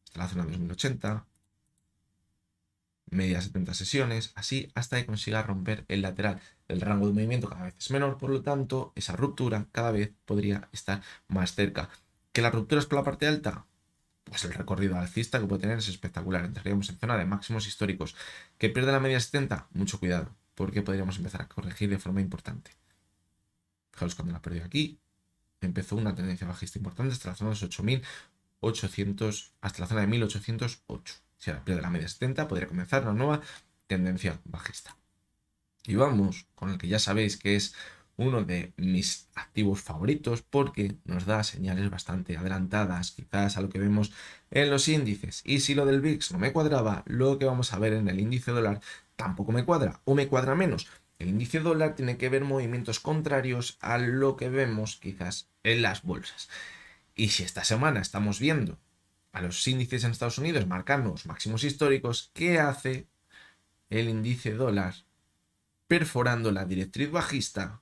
hasta la zona de 2080, media 70 sesiones, así hasta que consiga romper el lateral. El rango de movimiento cada vez es menor, por lo tanto, esa ruptura cada vez podría estar más cerca. ¿Que la ruptura es por la parte alta? Pues el recorrido alcista que puede tener es espectacular. Entraríamos en zona de máximos históricos. ¿Que pierde la media 70? Mucho cuidado, porque podríamos empezar a corregir de forma importante. Fijaros cuando la perdió aquí, empezó una tendencia bajista importante hasta la zona de los 8.800, hasta la zona de 1.808. Si ahora pierde la media 70, podría comenzar una nueva tendencia bajista. Y vamos con el que ya sabéis que es uno de mis activos favoritos porque nos da señales bastante adelantadas quizás a lo que vemos en los índices. Y si lo del VIX no me cuadraba, lo que vamos a ver en el índice dólar tampoco me cuadra o me cuadra menos. El índice dólar tiene que ver movimientos contrarios a lo que vemos quizás en las bolsas. Y si esta semana estamos viendo a los índices en Estados Unidos marcando los máximos históricos, ¿qué hace el índice dólar? Perforando la directriz bajista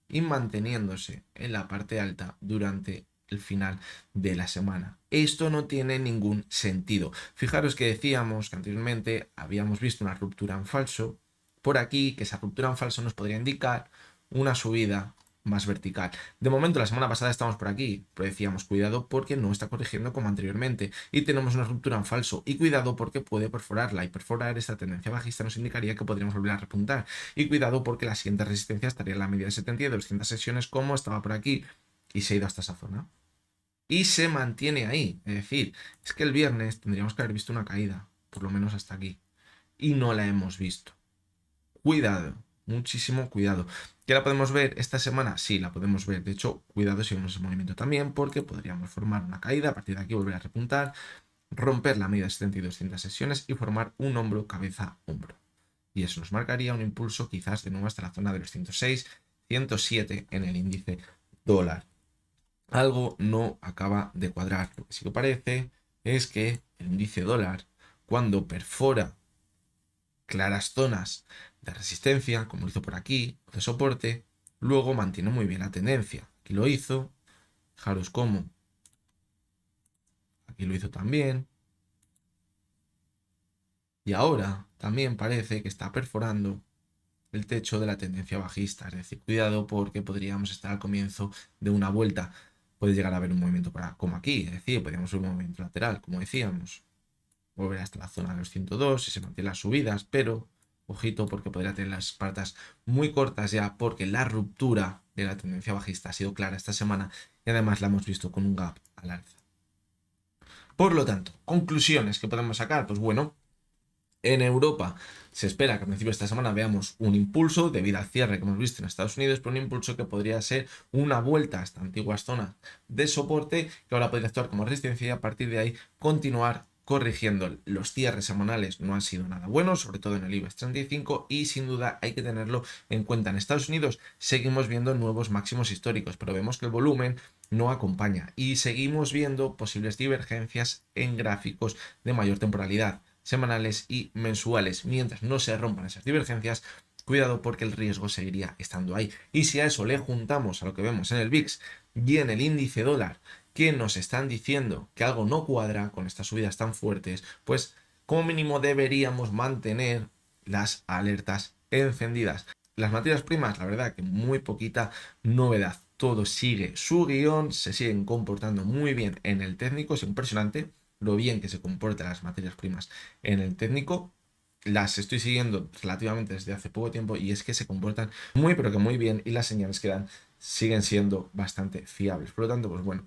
y manteniéndose en la parte alta durante el final de la semana. Esto no tiene ningún sentido. Fijaros que decíamos que anteriormente habíamos visto una ruptura en falso por aquí, que esa ruptura en falso nos podría indicar una subida más vertical. De momento, la semana pasada estamos por aquí, pero decíamos cuidado porque no está corrigiendo como anteriormente y tenemos una ruptura en falso, y cuidado porque puede perforarla, y perforar esta tendencia bajista nos indicaría que podríamos volver a repuntar, y cuidado porque la siguiente resistencia estaría en la media de 70 y de 200 sesiones, como estaba por aquí y se ha ido hasta esa zona y se mantiene ahí. Es decir, es que el viernes tendríamos que haber visto una caída, por lo menos hasta aquí, y no la hemos visto. Cuidado, muchísimo cuidado. ¿Que la podemos ver esta semana? Sí, la podemos ver. De hecho, cuidado si vemos ese movimiento también, porque podríamos formar una caída, a partir de aquí volver a repuntar, romper la media de 70 y 200 sesiones y formar un hombro, cabeza, hombro. Y eso nos marcaría un impulso quizás de nuevo hasta la zona de los 106, 107 en el índice dólar. Algo no acaba de cuadrar. Lo que sí que parece es que el índice dólar, cuando perfora claras zonas de resistencia, como lo hizo por aquí, de soporte, luego mantiene muy bien la tendencia. Aquí lo hizo, fijaros cómo. Aquí lo hizo también. Y ahora también parece que está perforando el techo de la tendencia bajista. Es decir, cuidado porque podríamos estar al comienzo de una vuelta. Puede llegar a haber un movimiento como aquí, es decir, podríamos ver un movimiento lateral, como decíamos. Volver hasta la zona de los 102 si se mantienen las subidas, pero ojito porque podría tener las patas muy cortas ya porque la ruptura de la tendencia bajista ha sido clara esta semana y además la hemos visto con un gap al alza. Por lo tanto, conclusiones que podemos sacar, pues bueno, en Europa se espera que a principios de esta semana veamos un impulso debido al cierre que hemos visto en Estados Unidos, pero un impulso que podría ser una vuelta a estas antiguas zonas de soporte que ahora podría actuar como resistencia y a partir de ahí continuar corrigiendo. Los cierres semanales no han sido nada buenos, sobre todo en el IBEX 35 y sin duda hay que tenerlo en cuenta. En Estados Unidos seguimos viendo nuevos máximos históricos, pero vemos que el volumen no acompaña y seguimos viendo posibles divergencias en gráficos de mayor temporalidad semanales y mensuales. Mientras no se rompan esas divergencias, cuidado porque el riesgo seguiría estando ahí. Y si a eso le juntamos a lo que vemos en el VIX y en el índice dólar, que nos están diciendo que algo no cuadra con estas subidas tan fuertes, pues como mínimo deberíamos mantener las alertas encendidas. Las materias primas, la verdad que muy poquita novedad. Todo sigue su guión, se siguen comportando muy bien en el técnico, es impresionante lo bien que se comportan las materias primas en el técnico. Las estoy siguiendo relativamente desde hace poco tiempo y es que se comportan muy pero que muy bien y las señales que dan siguen siendo bastante fiables. Por lo tanto, pues bueno,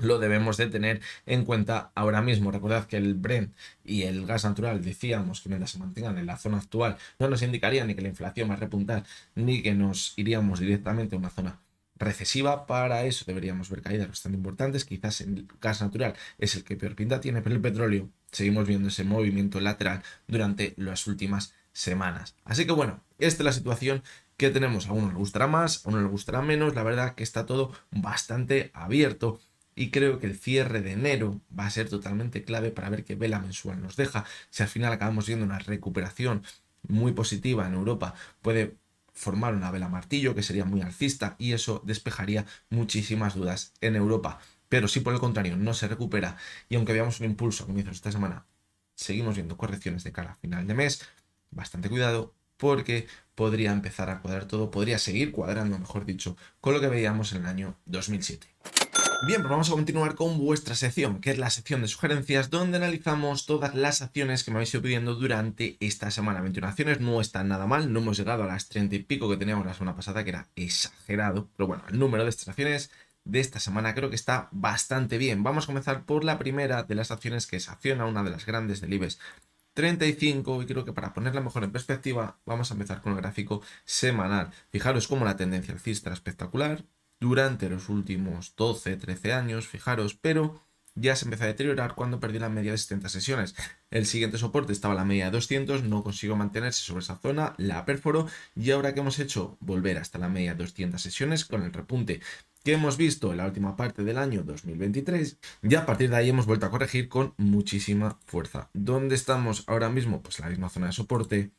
lo debemos de tener en cuenta ahora mismo. Recordad que el Brent y el gas natural decíamos que mientras se mantengan en la zona actual no nos indicaría ni que la inflación va a repuntar ni que nos iríamos directamente a una zona recesiva. Para eso deberíamos ver caídas bastante importantes. Quizás el gas natural es el que peor pinta tiene, pero el petróleo seguimos viendo ese movimiento lateral durante las últimas semanas. Así que bueno, esta es la situación que tenemos. A unos les gustará más, a unos les gustará menos. La verdad que está todo bastante abierto. Y creo que el cierre de enero va a ser totalmente clave para ver qué vela mensual nos deja. Si al final acabamos viendo una recuperación muy positiva en Europa, puede formar una vela martillo que sería muy alcista y eso despejaría muchísimas dudas en Europa. Pero si por el contrario no se recupera y aunque veamos un impulso a comienzos de esta semana, seguimos viendo correcciones de cara a final de mes, bastante cuidado porque podría empezar a cuadrar todo, podría seguir cuadrando, mejor dicho, con lo que veíamos en el año 2007. Bien, pues vamos a continuar con vuestra sección, que es la sección de sugerencias, donde analizamos todas las acciones que me habéis ido pidiendo durante esta semana. 21 acciones, no están nada mal, no hemos llegado a las 30 y pico que teníamos la semana pasada, que era exagerado, pero bueno, el número de estas acciones de esta semana creo que está bastante bien. Vamos a comenzar por la primera de las acciones, que es Acciona, una de las grandes del IBEX 35, y creo que para ponerla mejor en perspectiva vamos a empezar con el gráfico semanal. Fijaros cómo la tendencia alcista era espectacular durante los últimos 12-13 años, fijaros, pero ya se empezó a deteriorar cuando perdió la media de 70 sesiones. El siguiente soporte estaba la media de 200, no consiguió mantenerse sobre esa zona, la perforó y ahora que hemos hecho volver hasta la media de 200 sesiones con el repunte que hemos visto en la última parte del año 2023, ya a partir de ahí hemos vuelto a corregir con muchísima fuerza. ¿Dónde estamos ahora mismo? Pues la misma zona de soporte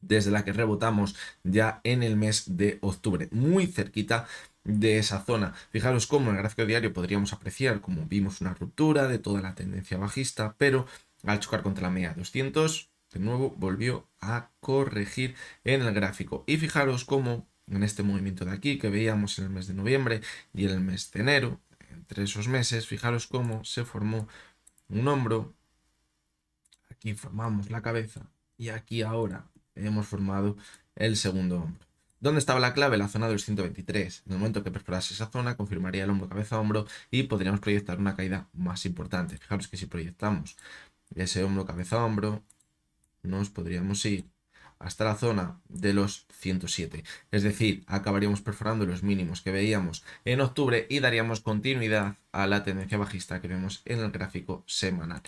desde la que rebotamos ya en el mes de octubre, muy cerquita de esa zona. Fijaros cómo en el gráfico diario podríamos apreciar como vimos una ruptura de toda la tendencia bajista, pero al chocar contra la media 200, de nuevo volvió a corregir en el gráfico. Y fijaros cómo en este movimiento de aquí que veíamos en el mes de noviembre y en el mes de enero. Entre esos meses, fijaros cómo se formó un hombro, aquí formamos la cabeza y aquí ahora hemos formado el segundo hombro. ¿Dónde estaba la clave? La zona de los 123. En el momento que perforase esa zona, confirmaría el hombro, cabeza, hombro y podríamos proyectar una caída más importante. Fijaros que si proyectamos ese hombro, cabeza, hombro, nos podríamos ir hasta la zona de los 107. Es decir, acabaríamos perforando los mínimos que veíamos en octubre y daríamos continuidad a la tendencia bajista que vemos en el gráfico semanal.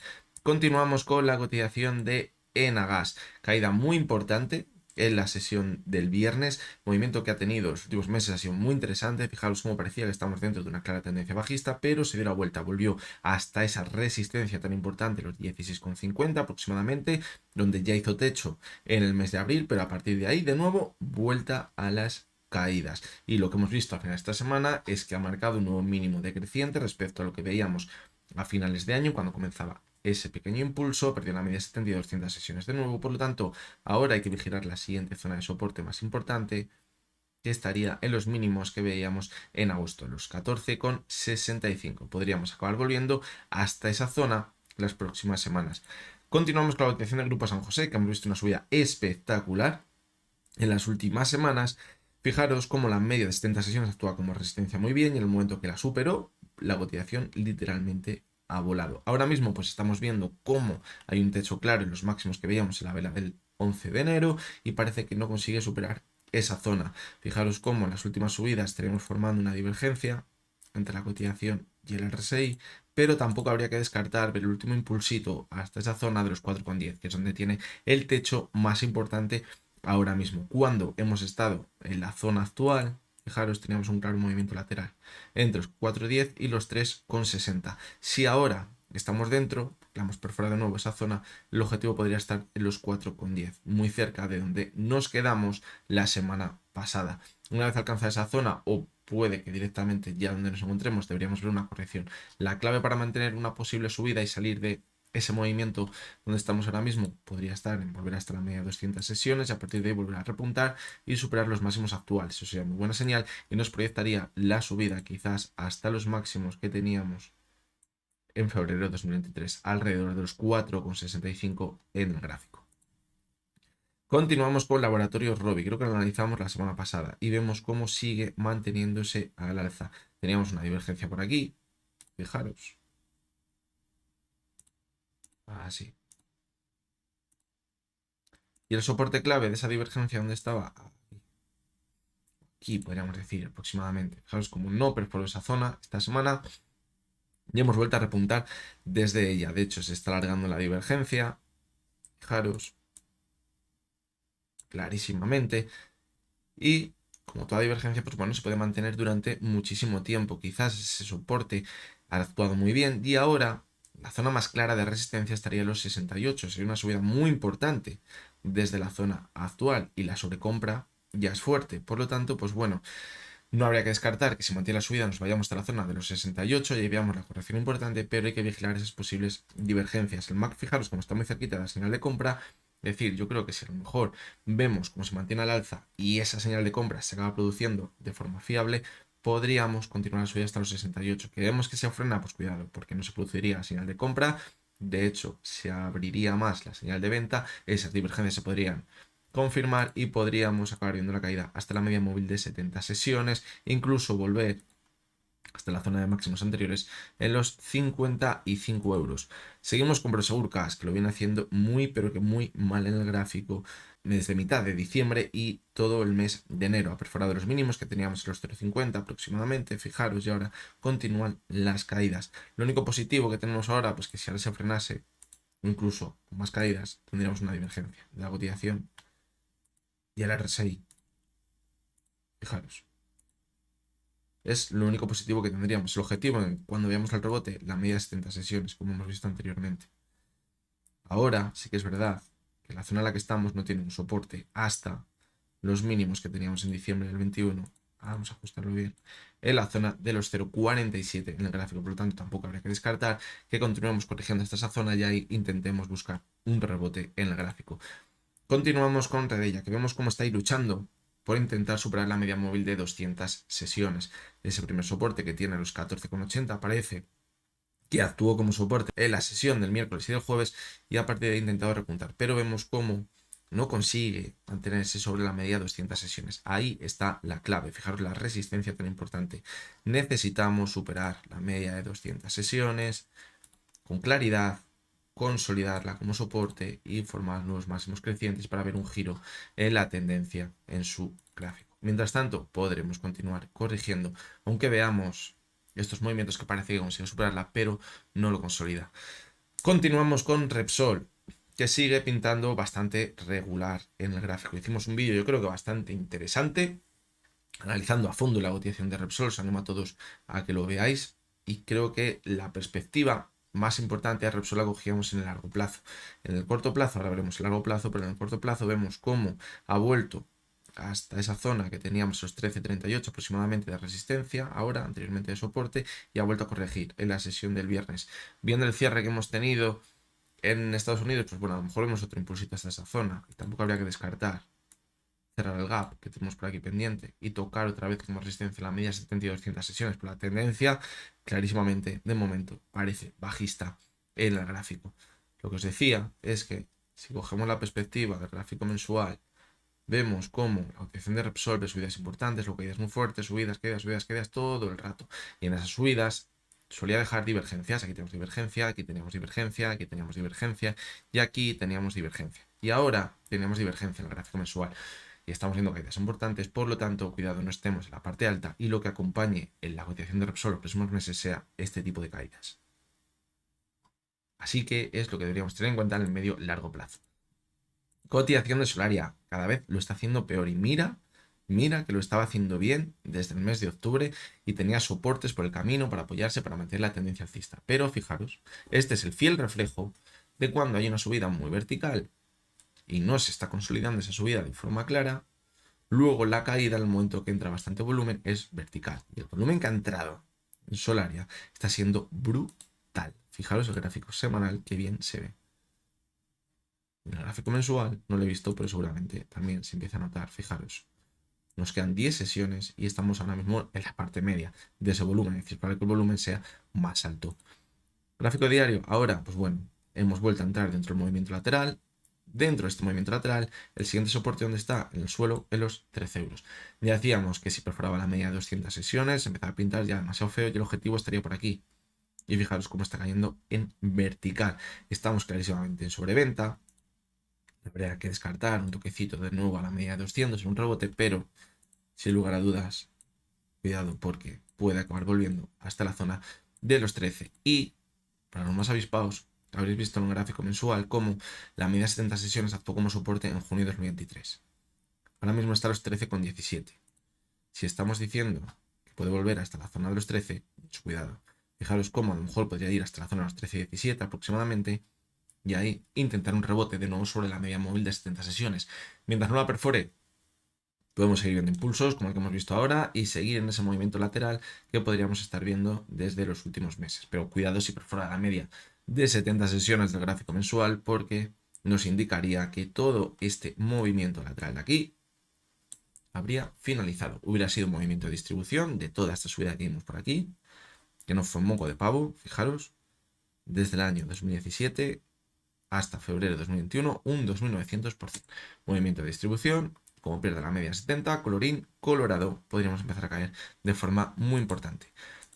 Continuamos con la cotización de Enagas. Caída muy importante en la sesión del viernes, movimiento que ha tenido los últimos meses ha sido muy interesante. Fijaros cómo parecía que estamos dentro de una clara tendencia bajista, pero se dio la vuelta, volvió hasta esa resistencia tan importante, los 16,50 aproximadamente, donde ya hizo techo en el mes de abril, pero a partir de ahí de nuevo vuelta a las caídas. Y lo que hemos visto al final de esta semana es que ha marcado un nuevo mínimo decreciente respecto a lo que veíamos a finales de año cuando comenzaba ese pequeño impulso, perdió la media 70 y 200 sesiones de nuevo. Por lo tanto, ahora hay que vigilar la siguiente zona de soporte más importante, que estaría en los mínimos que veíamos en agosto, los 14,65. Podríamos acabar volviendo hasta esa zona las próximas semanas. Continuamos con la cotización del Grupo San José, que hemos visto una subida espectacular en las últimas semanas. Fijaros cómo la media de 70 sesiones actúa como resistencia muy bien y en el momento que la superó, la cotización literalmente ha volado. Ahora mismo pues estamos viendo cómo hay un techo claro en los máximos que veíamos en la vela del 11 de enero y parece que no consigue superar esa zona. Fijaros cómo en las últimas subidas estaremos formando una divergencia entre la cotización y el RSI, pero tampoco habría que descartar ver el último impulsito hasta esa zona de los 4,10, que es donde tiene el techo más importante ahora mismo. Cuando hemos estado en la zona actual, fijaros, teníamos un claro movimiento lateral entre los 4,10 y los 3,60. Si ahora estamos dentro, la hemos perforado de nuevo esa zona, el objetivo podría estar en los 4,10, muy cerca de donde nos quedamos la semana pasada. Una vez alcanzada esa zona, o puede que directamente ya donde nos encontremos deberíamos ver una corrección. La clave para mantener una posible subida y salir de ese movimiento donde estamos ahora mismo podría estar en volver hasta la media de 200 sesiones y a partir de ahí volver a repuntar y superar los máximos actuales. Eso sería muy buena señal y nos proyectaría la subida quizás hasta los máximos que teníamos en febrero de 2023, alrededor de los 4,65 en el gráfico. Continuamos con Laboratorios Robi, creo que lo analizamos la semana pasada y vemos cómo sigue manteniéndose al alza. Teníamos una divergencia por aquí, fijaros. Así. Y el soporte clave de esa divergencia, ¿dónde estaba? Aquí podríamos decir aproximadamente. Fijaros como no perforó esa zona esta semana y hemos vuelto a repuntar desde ella. De hecho, se está alargando la divergencia. Fijaros clarísimamente. Y como toda divergencia, pues bueno, se puede mantener durante muchísimo tiempo. Quizás ese soporte ha actuado muy bien y ahora la zona más clara de resistencia estaría en los 68. Sería una subida muy importante desde la zona actual y la sobrecompra ya es fuerte. Por lo tanto, pues bueno, no habría que descartar que si mantiene la subida nos vayamos hasta la zona de los 68 y ahí veamos la corrección importante, pero hay que vigilar esas posibles divergencias. El MAC, fijaros, como está muy cerquita de la señal de compra, es decir, yo creo que si a lo mejor vemos cómo se mantiene al alza y esa señal de compra se acaba produciendo de forma fiable, podríamos continuar la subida hasta los 68. Que vemos que se frena, pues cuidado, porque no se produciría la señal de compra. De hecho, se abriría más la señal de venta, esas divergencias se podrían confirmar y podríamos acabar viendo la caída hasta la media móvil de 70 sesiones, incluso volver hasta la zona de máximos anteriores en los 55 euros. Seguimos con Prosegur Cash, que lo viene haciendo muy pero que muy mal en el gráfico desde mitad de diciembre y todo el mes de enero. Ha perforado los mínimos que teníamos en los 0,50 aproximadamente, fijaros, y ahora continúan las caídas. Lo único positivo que tenemos ahora, pues que si ahora se frenase, incluso con más caídas, tendríamos una divergencia de la cotización y el RSI. Fijaros. Es lo único positivo que tendríamos. El objetivo, cuando veamos el rebote, la media de 70 sesiones, como hemos visto anteriormente. Ahora sí que es verdad que la zona en la que estamos no tiene un soporte hasta los mínimos que teníamos en diciembre del 21. Vamos a ajustarlo bien. En la zona de los 0,47 en el gráfico. Por lo tanto, tampoco habría que descartar que continuemos corrigiendo hasta esa zona y ahí intentemos buscar un rebote en el gráfico. Continuamos con Redella, que vemos cómo está ahí luchando por intentar superar la media móvil de 200 sesiones. Ese primer soporte que tiene los 14,80 parece que actuó como soporte en la sesión del miércoles y del jueves y a partir de ahí ha intentado repuntar, pero vemos cómo no consigue mantenerse sobre la media de 200 sesiones. Ahí está la clave, fijaros la resistencia tan importante. Necesitamos superar la media de 200 sesiones con claridad, consolidarla como soporte y formar nuevos máximos crecientes para ver un giro en la tendencia en su gráfico. Mientras tanto, podremos continuar corrigiendo, aunque veamos estos movimientos que parece que consigue superarla, pero no lo consolida. Continuamos con Repsol, que sigue pintando bastante regular en el gráfico. Hicimos un vídeo, yo creo que bastante interesante, analizando a fondo la cotización de Repsol. Os animo a todos a que lo veáis. Y creo que la perspectiva más importante a Repsol la cogíamos en el largo plazo. En el corto plazo, ahora veremos el largo plazo, pero en el corto plazo vemos cómo ha vuelto hasta esa zona que teníamos los 13,38 aproximadamente de resistencia, ahora anteriormente de soporte, y ha vuelto a corregir en la sesión del viernes. Viendo el cierre que hemos tenido en Estados Unidos, pues bueno, a lo mejor vemos otro impulsito hasta esa zona, y tampoco habría que descartar cerrar el gap que tenemos por aquí pendiente y tocar otra vez como resistencia la media 70 y 200 sesiones, pero la tendencia clarísimamente de momento parece bajista en el gráfico. Lo que os decía es que si cogemos la perspectiva del gráfico mensual, vemos cómo la cotización de Repsol ve subidas importantes, luego caídas muy fuertes, subidas, caídas todo el rato. Y en esas subidas solía dejar divergencias. Aquí tenemos divergencia, aquí teníamos divergencia, aquí teníamos divergencia y aquí teníamos divergencia. Y ahora tenemos divergencia en el gráfico mensual. Y estamos viendo caídas importantes, por lo tanto, cuidado, no estemos en la parte alta y lo que acompañe en la cotización de Repsol los próximos meses sea este tipo de caídas. Así que es lo que deberíamos tener en cuenta en el medio largo plazo. Cotización de Solaria cada vez lo está haciendo peor y mira que lo estaba haciendo bien desde el mes de octubre y tenía soportes por el camino para apoyarse para mantener la tendencia alcista. Pero fijaros, este es el fiel reflejo de cuando hay una subida muy vertical y no se está consolidando esa subida de forma clara. Luego la caída al momento que entra bastante volumen es vertical y el volumen que ha entrado en Solaria está siendo brutal. Fijaros el gráfico semanal que bien se ve. En el gráfico mensual no lo he visto, pero seguramente también se empieza a notar. Fijaros, nos quedan 10 sesiones y estamos ahora mismo en la parte media de ese volumen, es decir, para que el volumen sea más alto. Gráfico diario, ahora, pues bueno, hemos vuelto a entrar dentro del movimiento lateral. Dentro de este movimiento lateral, el siguiente soporte donde está, en el suelo, en los 13 euros. Ya decíamos que si perforaba la media de 200 sesiones, empezaba a pintar ya demasiado feo y el objetivo estaría por aquí. Y fijaros cómo está cayendo en vertical. Estamos clarísimamente en sobreventa. Habría que descartar un toquecito de nuevo a la media de 200 en un rebote, pero sin lugar a dudas, cuidado porque puede acabar volviendo hasta la zona de los 13. Y para los más avispados, habréis visto en un gráfico mensual cómo la media de 70 sesiones actuó como soporte en junio de 2023. Ahora mismo está a los 13,17. Si estamos diciendo que puede volver hasta la zona de los 13, mucho cuidado. Fijaros cómo a lo mejor podría ir hasta la zona de los 13,17 aproximadamente y ahí intentar un rebote de nuevo sobre la media móvil de 70 sesiones. Mientras no la perfore, podemos seguir viendo impulsos como el que hemos visto ahora y seguir en ese movimiento lateral que podríamos estar viendo desde los últimos meses. Pero cuidado si perfora la media de 70 sesiones del gráfico mensual porque nos indicaría que todo este movimiento lateral de aquí habría finalizado. Hubiera sido un movimiento de distribución de toda esta subida que vimos por aquí, que no fue un moco de pavo, fijaros, desde el año 2017 hasta febrero de 2021, un 2.900%. Movimiento de distribución, como pierde la media 70, colorín colorado, podríamos empezar a caer de forma muy importante.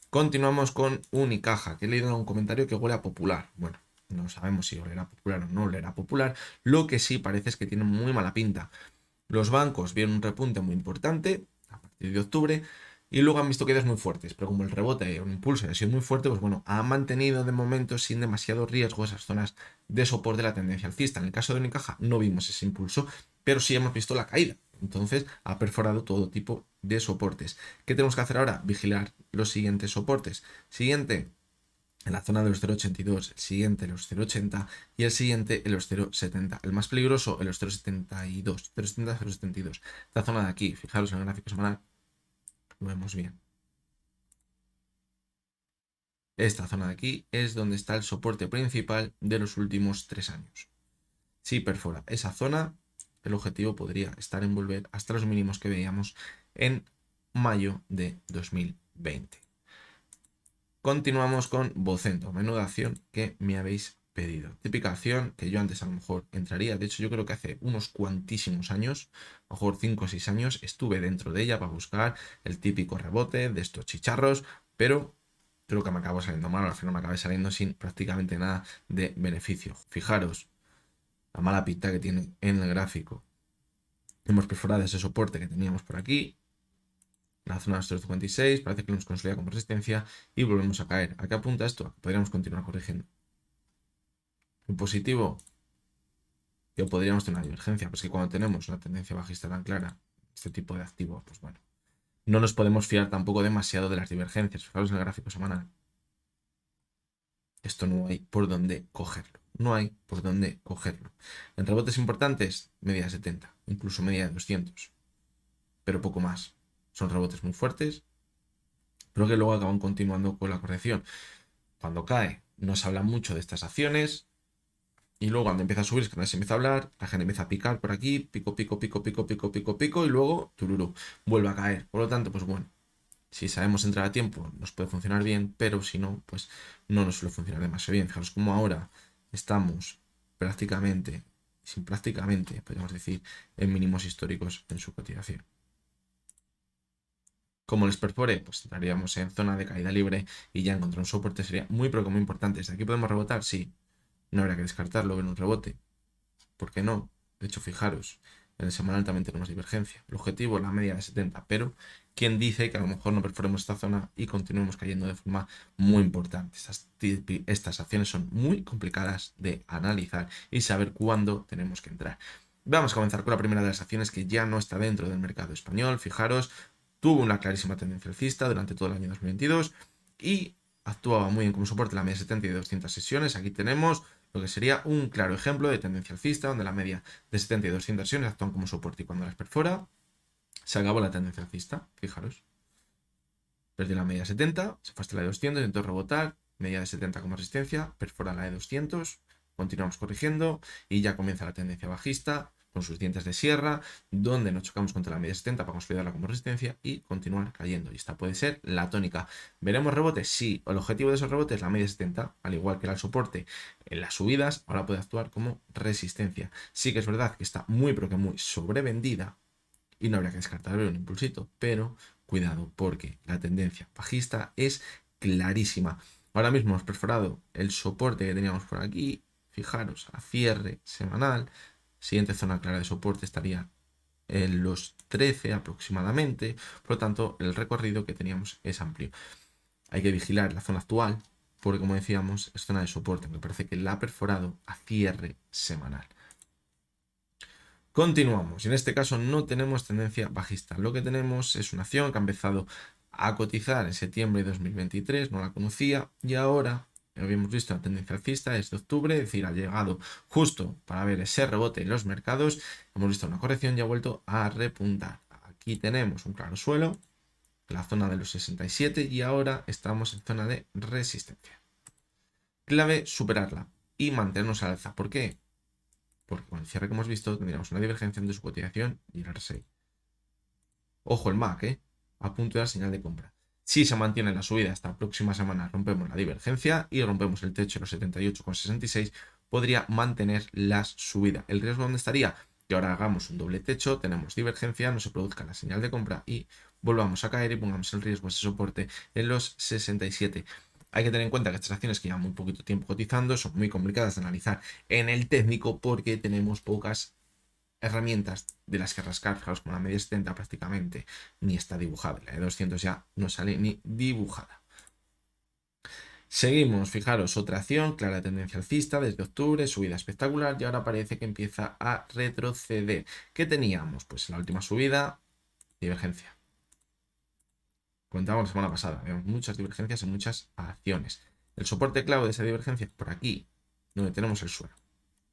Continuamos con Unicaja, que he leído en un comentario que huele a popular. Bueno, no sabemos si olerá popular o no olerá popular. Lo que sí parece es que tiene muy mala pinta. Los bancos vieron un repunte muy importante a partir de octubre y luego han visto caídas muy fuertes, pero como el rebote o el impulso ha sido muy fuerte, pues bueno, ha mantenido de momento sin demasiado riesgo esas zonas de soporte de la tendencia alcista. En el caso de Unicaja no vimos ese impulso, pero sí hemos visto la caída. Entonces ha perforado todo tipo de soportes. ¿Qué tenemos que hacer ahora? Vigilar los siguientes soportes. Siguiente, en la zona de los 0,82, el siguiente en los 0,80 y el siguiente en los 0,70. El más peligroso en los 0,72, 0,70, 0,72. Esta zona de aquí, fijaros en el gráfico semanal, lo vemos bien. Esta zona de aquí es donde está el soporte principal de los últimos 3 años. Si perfora esa zona, el objetivo podría estar en volver hasta los mínimos que veíamos en mayo de 2020. Continuamos con Vocento, menuda acción que me habéis pedido. Típica acción que yo antes a lo mejor entraría. De hecho, yo creo que hace unos cuantísimos años, a lo mejor 5 o 6 años, estuve dentro de ella para buscar el típico rebote de estos chicharros, pero creo que me acabó saliendo mal. Al final me acabé saliendo sin prácticamente nada de beneficio. Fijaros la mala pinta que tiene en el gráfico. Hemos perforado ese soporte que teníamos por aquí. La zona de los 0,56, parece que nos consolida como resistencia y volvemos a caer. ¿A qué apunta esto? Podríamos continuar corrigiendo. En positivo, que podríamos tener una divergencia, pues que cuando tenemos una tendencia bajista tan clara, este tipo de activo, pues bueno, no nos podemos fiar tampoco demasiado de las divergencias. Fijaros en el gráfico semanal. Esto no hay por dónde cogerlo. No hay por dónde cogerlo. En rebotes importantes, media de 70, incluso media de 200, pero poco más. Son rebotes muy fuertes, pero que luego acaban continuando con la corrección. Cuando cae, no se habla mucho de estas acciones. Y luego cuando empieza a subir es que nadie se empieza a hablar, la gente empieza a picar por aquí, pico, pico, pico, pico, pico, pico, pico, y luego, tururú, vuelve a caer. Por lo tanto, pues bueno, si sabemos entrar a tiempo, nos puede funcionar bien, pero si no, pues no nos suele funcionar demasiado bien. Fijaros como ahora estamos prácticamente, podríamos decir, en mínimos históricos en su cotización. Como les perfore, pues estaríamos en zona de caída libre y ya encontrar un soporte sería muy, pero que muy importante. ¿Desde aquí podemos rebotar? Sí. No habría que descartarlo en un rebote. ¿Por qué no? De hecho, fijaros, en el semanal también tenemos divergencia. El objetivo es la media de 70, pero ¿quién dice que a lo mejor no perforemos esta zona y continuemos cayendo de forma muy importante? Estas acciones son muy complicadas de analizar y saber cuándo tenemos que entrar. Vamos a comenzar con la primera de las acciones que ya no está dentro del mercado español. Fijaros, tuvo una clarísima tendencia alcista durante todo el año 2022 y actuaba muy bien como soporte la media de 70 y de 200 sesiones. Aquí tenemos lo que sería un claro ejemplo de tendencia alcista, donde la media de 70 y 200 sesiones actúan como soporte y cuando las perfora, se acabó la tendencia alcista. Fijaros. Perdió la media de 70, se fue hasta la de 200, intentó rebotar, media de 70 como resistencia, perfora la de 200, continuamos corrigiendo y ya comienza la tendencia bajista con sus dientes de sierra, donde nos chocamos contra la media de 70 para consolidarla como resistencia y continuar cayendo. Y esta puede ser la tónica. ¿Veremos rebotes? Sí. El objetivo de esos rebotes es la media de 70, al igual que el soporte en las subidas, ahora puede actuar como resistencia. Sí que es verdad que está muy, pero que muy sobrevendida y no habría que descartar un impulsito, pero cuidado porque la tendencia bajista es clarísima. Ahora mismo hemos perforado el soporte que teníamos por aquí. Fijaros, a cierre semanal. Siguiente zona clara de soporte estaría en los 13 aproximadamente. Por lo tanto, el recorrido que teníamos es amplio. Hay que vigilar la zona actual porque, como decíamos, es zona de soporte. Me parece que la ha perforado a cierre semanal. Continuamos. Y en este caso no tenemos tendencia bajista. Lo que tenemos es una acción que ha empezado a cotizar en septiembre de 2023. No la conocía y ahora habíamos visto la tendencia alcista desde octubre, es decir, ha llegado justo para ver ese rebote en los mercados. Hemos visto una corrección y ha vuelto a repuntar. Aquí tenemos un claro suelo, la zona de los 67 y ahora estamos en zona de resistencia. Clave superarla y mantenernos al alza. ¿Por qué? Porque con el cierre que hemos visto tendríamos una divergencia entre su cotización y el RSI. Ojo el MAC, a punto de dar señal de compra. Si se mantiene la subida esta próxima semana, rompemos la divergencia y rompemos el techo de los 78,66, podría mantener la subida. ¿El riesgo dónde estaría? Que ahora hagamos un doble techo, tenemos divergencia, no se produzca la señal de compra y volvamos a caer y pongamos el riesgo, ese soporte en los 67. Hay que tener en cuenta que estas acciones que llevan muy poquito tiempo cotizando son muy complicadas de analizar en el técnico porque tenemos pocas herramientas de las que rascar. Fijaros, como la media 70 prácticamente ni está dibujada. La de 200 ya no sale ni dibujada. Seguimos, fijaros, otra acción, clara tendencia alcista desde octubre, subida espectacular y ahora parece que empieza a retroceder. ¿Qué teníamos? Pues en la última subida, divergencia. Comentábamos la semana pasada, vemos muchas divergencias en muchas acciones. El soporte clave de esa divergencia por aquí, donde tenemos el suelo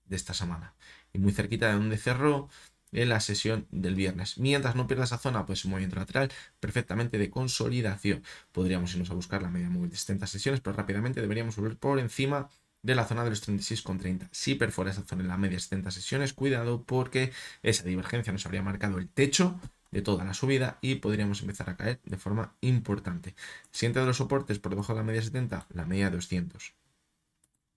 de esta semana y muy cerquita de donde cerró en la sesión del viernes. Mientras no pierda esa zona, pues un movimiento lateral perfectamente de consolidación. Podríamos irnos a buscar la media móvil de 70 sesiones, pero rápidamente deberíamos volver por encima de la zona de los 36,30. Si perfora esa zona en la media 70 sesiones, cuidado porque esa divergencia nos habría marcado el techo de toda la subida y podríamos empezar a caer de forma importante. Siguiente de los soportes por debajo de la media 70, la media 200,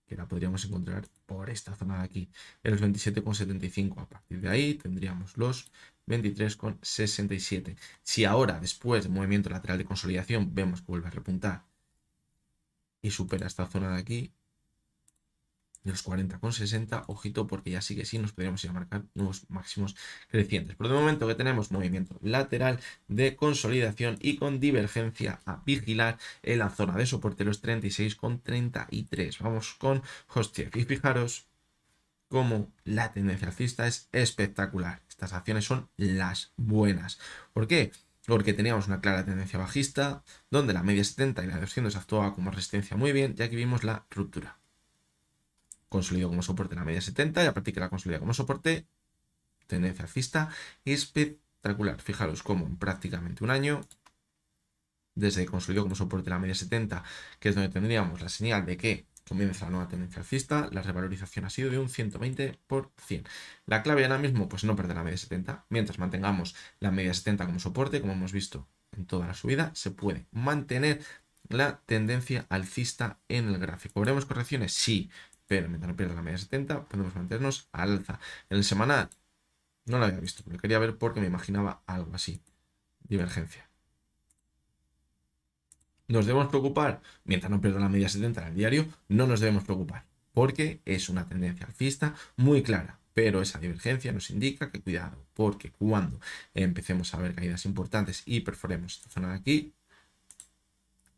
que la podríamos encontrar por esta zona de aquí, en los 27,75. A partir de ahí tendríamos los 23,67. Si ahora, después del movimiento lateral de consolidación, vemos que vuelve a repuntar y supera esta zona de aquí, de los 40,60, ojito porque ya sí que sí nos podríamos ir a marcar nuevos máximos crecientes. Por el momento que tenemos movimiento lateral de consolidación y con divergencia a vigilar en la zona de soporte los 36,33. Vamos con Hostcheck y fijaros cómo la tendencia alcista es espectacular. Estas acciones son las buenas. ¿Por qué? Porque teníamos una clara tendencia bajista donde la media 70 y la 200 actuaba como resistencia muy bien, ya que vimos la ruptura. Consolidó como soporte la media 70 y a partir de la consolida como soporte, tendencia alcista espectacular. Fijaros cómo en prácticamente un año, desde que consolidó como soporte la media 70, que es donde tendríamos la señal de que comienza la nueva tendencia alcista, la revalorización ha sido de un 120%. La clave ahora mismo, pues no perder la media 70. Mientras mantengamos la media 70 como soporte, como hemos visto en toda la subida, se puede mantener la tendencia alcista en el gráfico. ¿Veremos correcciones? Sí, pero mientras no pierda la media 70, podemos mantenernos al alza. En el semanal no lo había visto, pero quería ver porque me imaginaba algo así. Divergencia. ¿Nos debemos preocupar? Mientras no pierda la media 70 en el diario, no nos debemos preocupar, porque es una tendencia alcista muy clara. Pero esa divergencia nos indica que cuidado, porque cuando empecemos a ver caídas importantes y perforemos esta zona de aquí,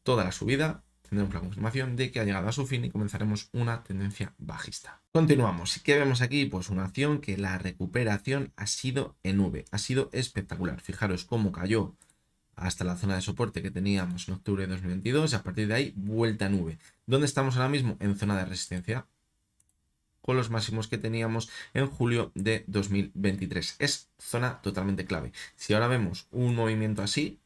toda la subida, tendremos la confirmación de que ha llegado a su fin y comenzaremos una tendencia bajista. Continuamos. ¿Qué vemos aquí? Pues una acción que la recuperación ha sido en V, ha sido espectacular. Fijaros cómo cayó hasta la zona de soporte que teníamos en octubre de 2022 y a partir de ahí vuelta en V. ¿Dónde estamos ahora mismo? En zona de resistencia con los máximos que teníamos en julio de 2023. Es zona totalmente clave. Si ahora vemos un movimiento así,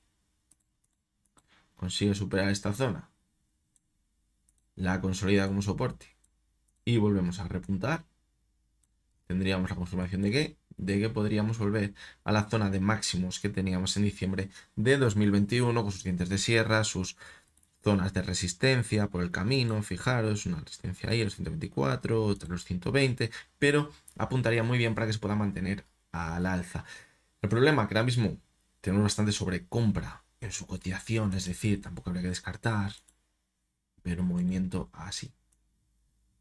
consigue superar esta zona, la consolida como soporte y volvemos a repuntar, tendríamos la confirmación de que podríamos volver a la zona de máximos que teníamos en diciembre de 2021 con sus dientes de sierra, sus zonas de resistencia por el camino. Fijaros, una resistencia ahí a los 124, otra a los 120, pero apuntaría muy bien para que se pueda mantener al alza. El problema que ahora mismo tenemos bastante sobrecompra en su cotización, es decir, tampoco habría que descartar ver un movimiento así,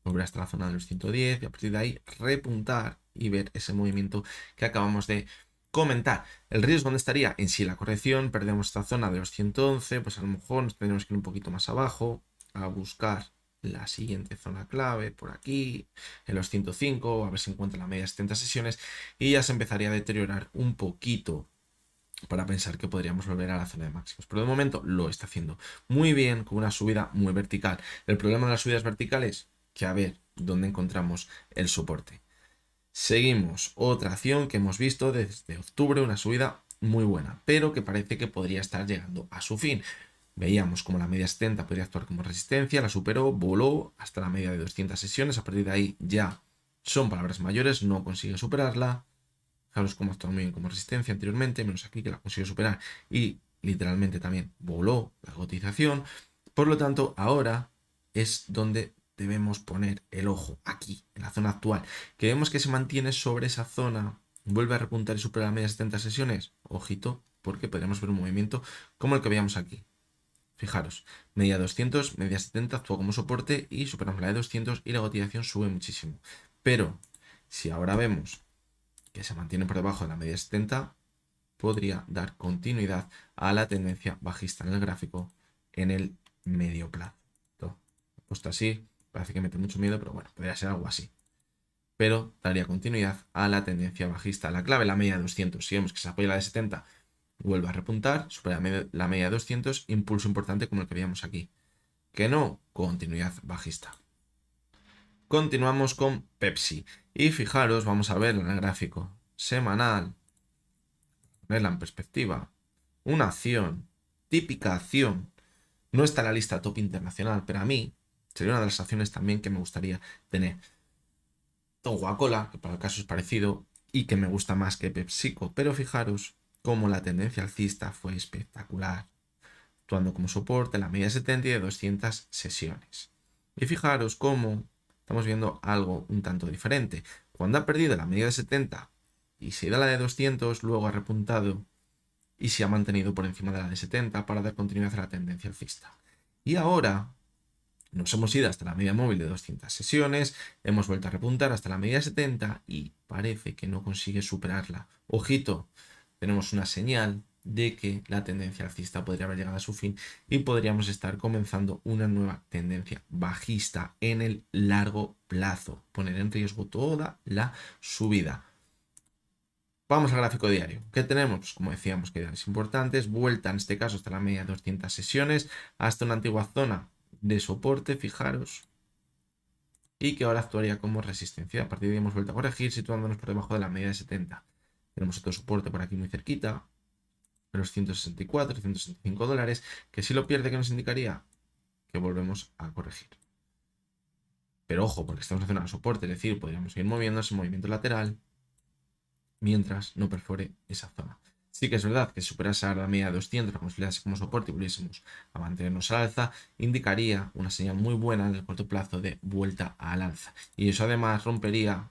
volver hasta la zona de los 110 y a partir de ahí repuntar y ver ese movimiento que acabamos de comentar. ¿El riesgo dónde estaría? En si la corrección perdemos esta zona de los 111, pues a lo mejor nos tendremos que ir un poquito más abajo a buscar la siguiente zona clave por aquí, en los 105, a ver si encuentra la media 70 sesiones y ya se empezaría a deteriorar un poquito para pensar que podríamos volver a la zona de máximos. Pero de momento lo está haciendo muy bien, con una subida muy vertical. El problema de las subidas verticales, que a ver dónde encontramos el soporte. Seguimos, otra acción que hemos visto desde octubre, una subida muy buena, pero que parece que podría estar llegando a su fin. Veíamos como la media 70 podría actuar como resistencia, la superó, voló hasta la media de 200 sesiones, a partir de ahí ya son palabras mayores, no consigue superarla. Fijaros cómo actuó muy bien como resistencia anteriormente, menos aquí que la consiguió superar y literalmente también voló la cotización. Por lo tanto, ahora es donde debemos poner el ojo, aquí, en la zona actual. Que vemos que se mantiene sobre esa zona, vuelve a repuntar y supera la media 70 sesiones. Ojito, porque podríamos ver un movimiento como el que veíamos aquí. Fijaros, media 200, media 70 actuó como soporte y superamos la de 200 y la cotización sube muchísimo. Pero si ahora vemos que se mantiene por debajo de la media 70, podría dar continuidad a la tendencia bajista en el gráfico en el medio plazo. Puesto así, parece que mete mucho miedo, pero bueno, podría ser algo así. Pero daría continuidad a la tendencia bajista. La clave, la media de 200. Si vemos que se apoya la de 70, vuelve a repuntar, supera la media de 200, impulso importante como el que veíamos aquí. Que no, continuidad bajista. Continuamos con Pepsi. Y fijaros, vamos a ver en el gráfico semanal, ponerla en perspectiva, una acción, típica acción, no está en la lista top internacional, pero a mí Sería una de las acciones también que me gustaría tener. Coca-Cola, que para el caso es parecido y que me gusta más que PepsiCo, pero fijaros cómo la tendencia alcista fue espectacular, actuando como soporte en la media de 70 y de 200 sesiones. Y fijaros cómo estamos viendo algo un tanto diferente. Cuando ha perdido la media de 70 y se ha ido a la de 200, luego ha repuntado y se ha mantenido por encima de la de 70 para dar continuidad a la tendencia alcista. Y ahora nos hemos ido hasta la media móvil de 200 sesiones, hemos vuelto a repuntar hasta la media de 70 y parece que no consigue superarla. Ojito, tenemos una señal de que la tendencia alcista podría haber llegado a su fin y podríamos estar comenzando una nueva tendencia bajista en el largo plazo, poner en riesgo toda la subida. Vamos al gráfico diario. ¿Qué tenemos? Pues como decíamos, caídas importantes, vuelta en este caso hasta la media de 200 sesiones, hasta una antigua zona de soporte, fijaros, y que ahora actuaría como resistencia. A partir de ahí hemos vuelto a corregir, situándonos por debajo de la media de 70. Tenemos otro soporte por aquí muy cerquita, de los 164, 165 dólares, que si lo pierde, ¿qué nos indicaría? Que volvemos a corregir. Pero ojo, porque estamos haciendo un soporte, es decir, podríamos seguir moviendo ese movimiento lateral mientras no perfore esa zona. Sí que es verdad que si superase la media de 200, como soporte y volviésemos a mantenernos al alza, indicaría una señal muy buena en el corto plazo de vuelta al alza. Y eso además rompería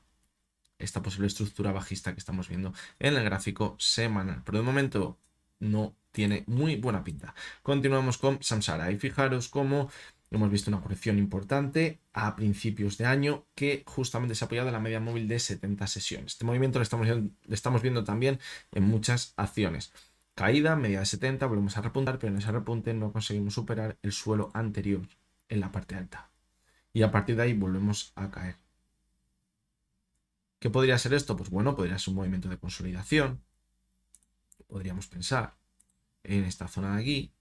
esta posible estructura bajista que estamos viendo en el gráfico semanal. Pero de momento no tiene muy buena pinta. Continuamos con Samsara y fijaros cómo hemos visto una corrección importante a principios de año que justamente se ha apoyado en la media móvil de 70 sesiones. Este movimiento lo estamos viendo también en muchas acciones. Caída, media de 70, volvemos a repuntar, pero en ese repunte no conseguimos superar el suelo anterior en la parte alta. Y a partir de ahí volvemos a caer. ¿Qué podría ser esto? Pues bueno, podría ser un movimiento de consolidación. Podríamos pensar en esta zona de aquí,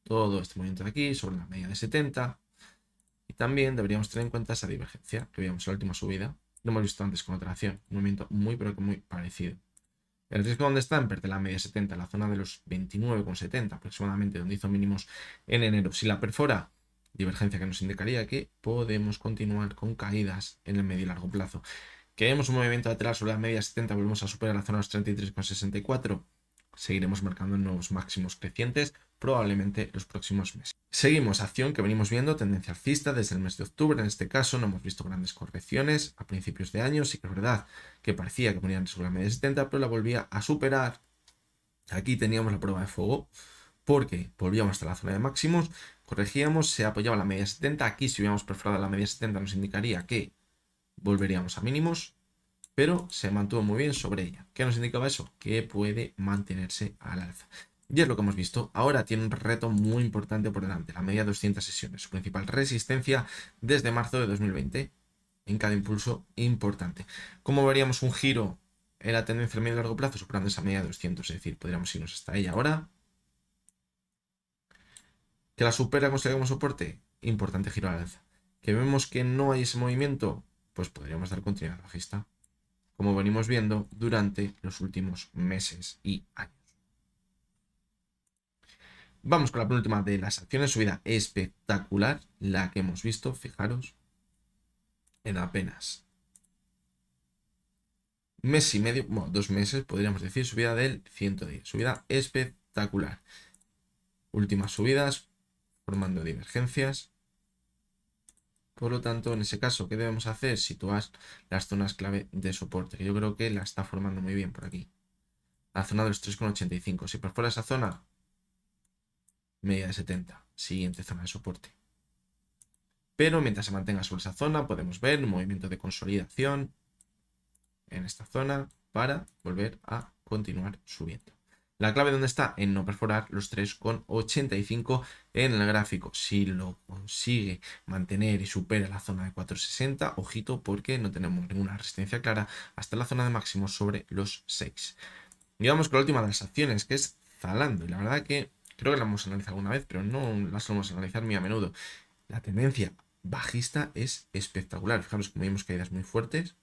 todo este movimiento de aquí, sobre la media de 70. Y también deberíamos tener en cuenta esa divergencia que veíamos en la última subida. Lo hemos visto antes con otra acción. Un movimiento muy, pero que muy parecido. El riesgo donde está en perder la media de 70, en la zona de los 29,70 aproximadamente, donde hizo mínimos en enero. Si la perfora, divergencia que nos indicaría que podemos continuar con caídas en el medio y largo plazo. Que vemos un movimiento lateral sobre la media 70, volvemos a superar la zona de los 33,64. Seguiremos marcando nuevos máximos crecientes, probablemente los próximos meses. Seguimos, acción que venimos viendo, tendencia alcista desde el mes de octubre. En este caso no hemos visto grandes correcciones a principios de año. Sí que es verdad que parecía que ponían sobre la media 70, pero la volvía a superar. Aquí teníamos la prueba de fuego, porque volvíamos hasta la zona de máximos, corregíamos, se apoyaba la media 70. Aquí si hubiéramos perforado la media 70 nos indicaría que volveríamos a mínimos, pero se mantuvo muy bien sobre ella. ¿Qué nos indicaba eso? Que puede mantenerse al alza. Y es lo que hemos visto. Ahora tiene un reto muy importante por delante, la media de 200 sesiones, su principal resistencia desde marzo de 2020, en cada impulso importante. ¿Cómo veríamos un giro en la tendencia a medio y largo plazo? Superando esa media de 200, es decir, podríamos irnos hasta ella ahora. ¿Que la supera conseguimos soporte? Importante giro al alza. ¿Que vemos que no hay ese movimiento? Pues podríamos dar continuidad bajista, como venimos viendo durante los últimos meses y años. Vamos con la penúltima de las acciones, subida espectacular, la que hemos visto, fijaros, en apenas mes y medio, bueno, 2 meses, podríamos decir, subida del 110, subida espectacular. Últimas subidas, formando divergencias. Por lo tanto, en ese caso, ¿qué debemos hacer? Situar las zonas clave de soporte, que yo creo que la está formando muy bien por aquí. La zona de los 3,85. Si perfora esa zona, media de 70. Siguiente zona de soporte. Pero mientras se mantenga sobre esa zona, podemos ver un movimiento de consolidación en esta zona para volver a continuar subiendo. La clave ¿dónde está? En no perforar los 3,85 en el gráfico. Si lo consigue mantener y supera la zona de 4,60, ojito porque no tenemos ninguna resistencia clara hasta la zona de máximo sobre los 6. Y vamos con la última de las acciones, que es Zalando. Y la verdad que creo que la hemos analizado alguna vez, pero no la solemos analizar muy a menudo. La tendencia bajista es espectacular. Fijaros como vimos caídas muy fuertes.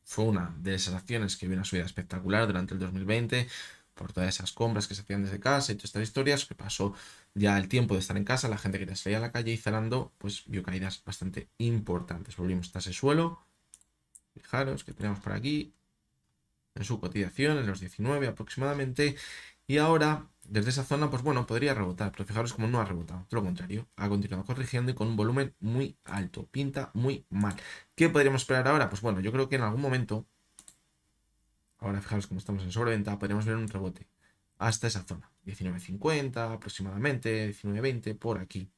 Fue una de esas acciones que vio una subida espectacular durante el 2020. por todas esas compras que se hacían desde casa y todas estas historias, que pasó ya el tiempo de estar en casa, la gente quería salir a la calle y Zalando pues vio caídas bastante importantes. Volvimos hasta ese suelo, fijaros que tenemos por aquí, en su cotización, en los 19 aproximadamente, y ahora desde esa zona pues bueno, podría rebotar, pero fijaros como no ha rebotado, todo lo contrario, ha continuado corrigiendo y con un volumen muy alto, pinta muy mal. ¿Qué podríamos esperar ahora? Pues bueno, yo creo que en algún momento, ahora fijaros como estamos en sobreventa, podríamos ver un rebote hasta esa zona, 19.50 aproximadamente, 19.20 por aquí.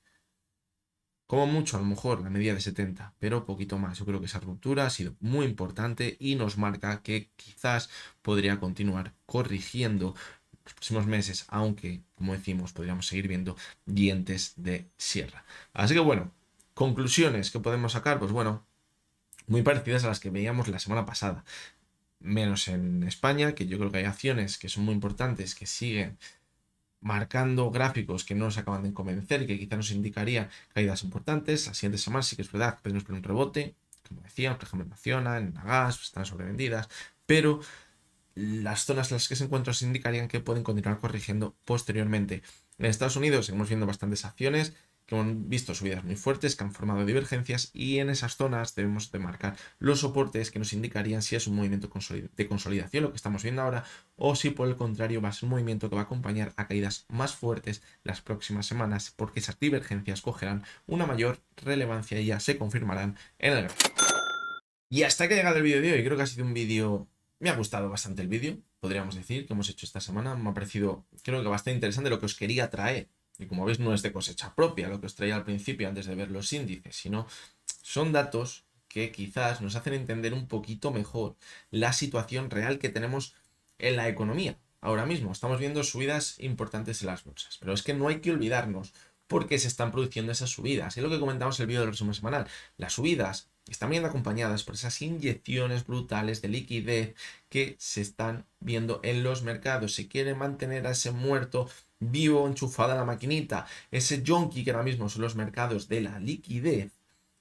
Como mucho, a lo mejor la media de 70, pero poquito más. Yo creo que esa ruptura ha sido muy importante y nos marca que quizás podría continuar corrigiendo los próximos meses, aunque, como decimos, podríamos seguir viendo dientes de sierra. Así que bueno, conclusiones que podemos sacar, pues bueno, muy parecidas a las que veíamos la semana pasada. Menos en España, que yo creo que hay acciones que son muy importantes, que siguen marcando gráficos que no nos acaban de convencer y que quizá nos indicarían caídas importantes. La siguiente semana sí que es verdad que podemos ver un rebote, como decía, por ejemplo en Acciona, en Nagas, están sobrevendidas, pero las zonas en las que se encuentran se indicarían que pueden continuar corrigiendo posteriormente. En Estados Unidos seguimos viendo bastantes acciones que hemos visto subidas muy fuertes, que han formado divergencias y en esas zonas debemos de marcar los soportes que nos indicarían si es un movimiento de consolidación, lo que estamos viendo ahora, o si por el contrario va a ser un movimiento que va a acompañar a caídas más fuertes las próximas semanas, porque esas divergencias cogerán una mayor relevancia y ya se confirmarán en el gráfico. Y hasta que ha llegado el vídeo de hoy, creo que ha sido un vídeo, me ha gustado bastante el vídeo, podríamos decir, que hemos hecho esta semana, me ha parecido, creo que bastante interesante lo que os quería traer. Y como veis no es de cosecha propia lo que os traía al principio antes de ver los índices, sino son datos que quizás nos hacen entender un poquito mejor la situación real que tenemos en la economía. Ahora mismo estamos viendo subidas importantes en las bolsas, pero es que no hay que olvidarnos por qué se están produciendo esas subidas. Es lo que comentamos en el vídeo del resumen semanal. Las subidas están viendo acompañadas por esas inyecciones brutales de liquidez que se están viendo en los mercados. Se quiere mantener a ese muerto vivo enchufado a la maquinita. Ese junkie que ahora mismo son los mercados de la liquidez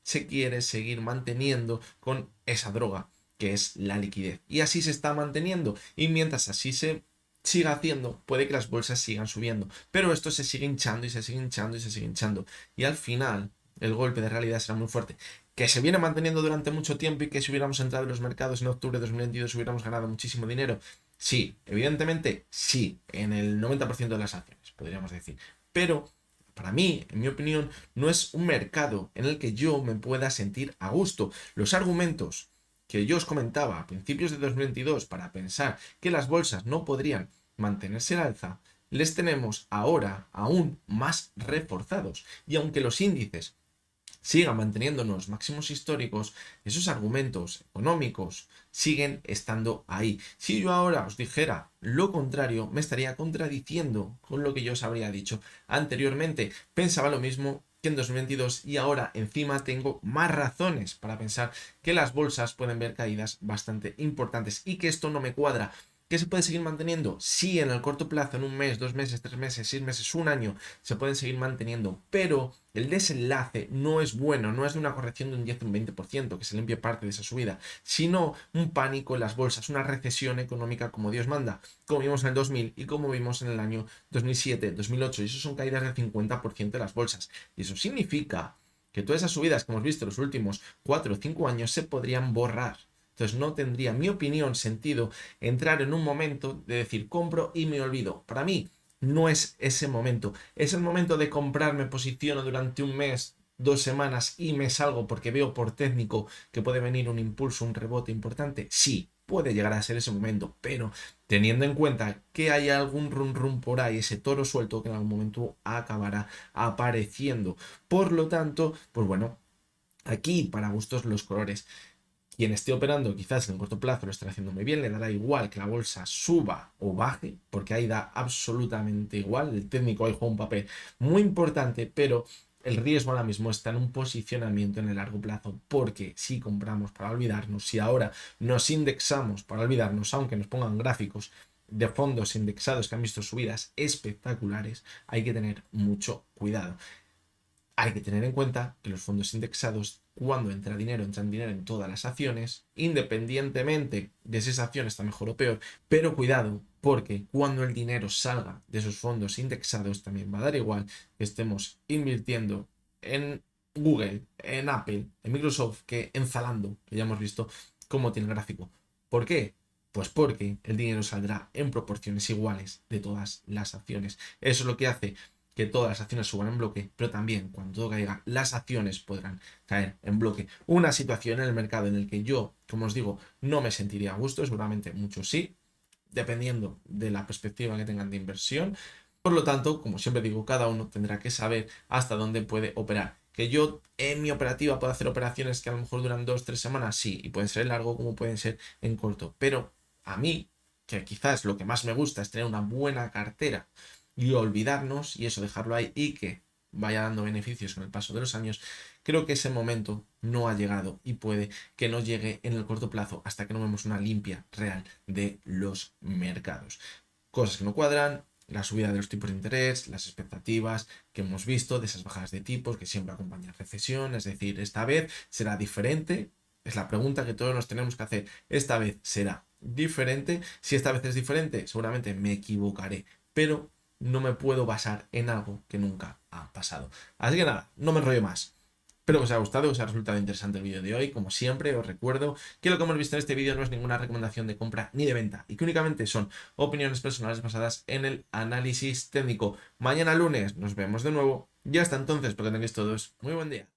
se quiere seguir manteniendo con esa droga que es la liquidez. Y así se está manteniendo. Y mientras así se siga haciendo, puede que las bolsas sigan subiendo. Pero esto se sigue hinchando y se sigue hinchando y se sigue hinchando. Y al final, el golpe de realidad será muy fuerte. Que se viene manteniendo durante mucho tiempo y que si hubiéramos entrado en los mercados en octubre de 2022 hubiéramos ganado muchísimo dinero. Sí, evidentemente sí, en el 90% de las acciones, podríamos decir. Pero para mí, en mi opinión, no es un mercado en el que yo me pueda sentir a gusto. Los argumentos que yo os comentaba a principios de 2022 para pensar que las bolsas no podrían mantenerse al alza, les tenemos ahora aún más reforzados. Y aunque los índices sigan manteniendo los máximos históricos, esos argumentos económicos siguen estando ahí. Si yo ahora os dijera lo contrario, me estaría contradiciendo con lo que yo os habría dicho anteriormente. Pensaba lo mismo que en 2022 y ahora encima tengo más razones para pensar que las bolsas pueden ver caídas bastante importantes y que esto no me cuadra. ¿Qué se puede seguir manteniendo? Sí, en el corto plazo, en un mes, 2 meses, 3 meses, 6 meses, un año, se pueden seguir manteniendo, pero el desenlace no es bueno, no es de una corrección de un 10 o un 20%, que se limpie parte de esa subida, sino un pánico en las bolsas, una recesión económica como Dios manda, como vimos en el 2000 y como vimos en el año 2007, 2008, y eso son caídas del 50% de las bolsas. Y eso significa que todas esas subidas que hemos visto en los últimos 4 o 5 años se podrían borrar. Entonces no tendría, en mi opinión, sentido entrar en un momento de decir compro y me olvido. Para mí no es ese momento. Es el momento de comprar, me posiciono durante un mes, 2 semanas y me salgo porque veo por técnico que puede venir un impulso, un rebote importante. Sí, puede llegar a ser ese momento, pero teniendo en cuenta que hay algún run por ahí, ese toro suelto que en algún momento acabará apareciendo. Por lo tanto, pues bueno, aquí para gustos los colores. Quien esté operando quizás en el corto plazo lo estará haciendo muy bien, le dará igual que la bolsa suba o baje, porque ahí da absolutamente igual, el técnico ahí juega un papel muy importante, pero el riesgo ahora mismo está en un posicionamiento en el largo plazo, porque si compramos para olvidarnos, si ahora nos indexamos para olvidarnos, aunque nos pongan gráficos de fondos indexados que han visto subidas espectaculares, hay que tener mucho cuidado. Hay que tener en cuenta que los fondos indexados, cuando entran dinero en todas las acciones, independientemente de si esa acción está mejor o peor, pero cuidado, porque cuando el dinero salga de esos fondos indexados también va a dar igual que estemos invirtiendo en Google, en Apple, en Microsoft, que en Zalando, que ya hemos visto cómo tiene el gráfico. ¿Por qué? Pues porque el dinero saldrá en proporciones iguales de todas las acciones. Eso es lo que hace que todas las acciones suban en bloque, pero también cuando todo caiga, las acciones podrán caer en bloque. Una situación en el mercado en el que yo, como os digo, no me sentiría a gusto, seguramente muchos sí, dependiendo de la perspectiva que tengan de inversión. Por lo tanto, como siempre digo, cada uno tendrá que saber hasta dónde puede operar. Que yo en mi operativa puedo hacer operaciones que a lo mejor duran 2 o 3 semanas, sí, y pueden ser en largo como pueden ser en corto. Pero a mí, que quizás lo que más me gusta es tener una buena cartera y olvidarnos y eso dejarlo ahí y que vaya dando beneficios con el paso de los años, creo que ese momento no ha llegado y puede que no llegue en el corto plazo hasta que no vemos una limpia real de los mercados. Cosas que no cuadran, la subida de los tipos de interés, las expectativas que hemos visto de esas bajadas de tipos que siempre acompañan recesión, es decir, esta vez será diferente. Es la pregunta que todos nos tenemos que hacer. Esta vez será diferente. Si esta vez es diferente, seguramente me equivocaré, pero no me puedo basar en algo que nunca ha pasado. Así que nada, no me enrollo más. Espero que os haya gustado, que os haya resultado interesante el vídeo de hoy. Como siempre, os recuerdo que lo que hemos visto en este vídeo no es ninguna recomendación de compra ni de venta y que únicamente son opiniones personales basadas en el análisis técnico. Mañana lunes nos vemos de nuevo y hasta entonces, porque tengáis todos muy buen día.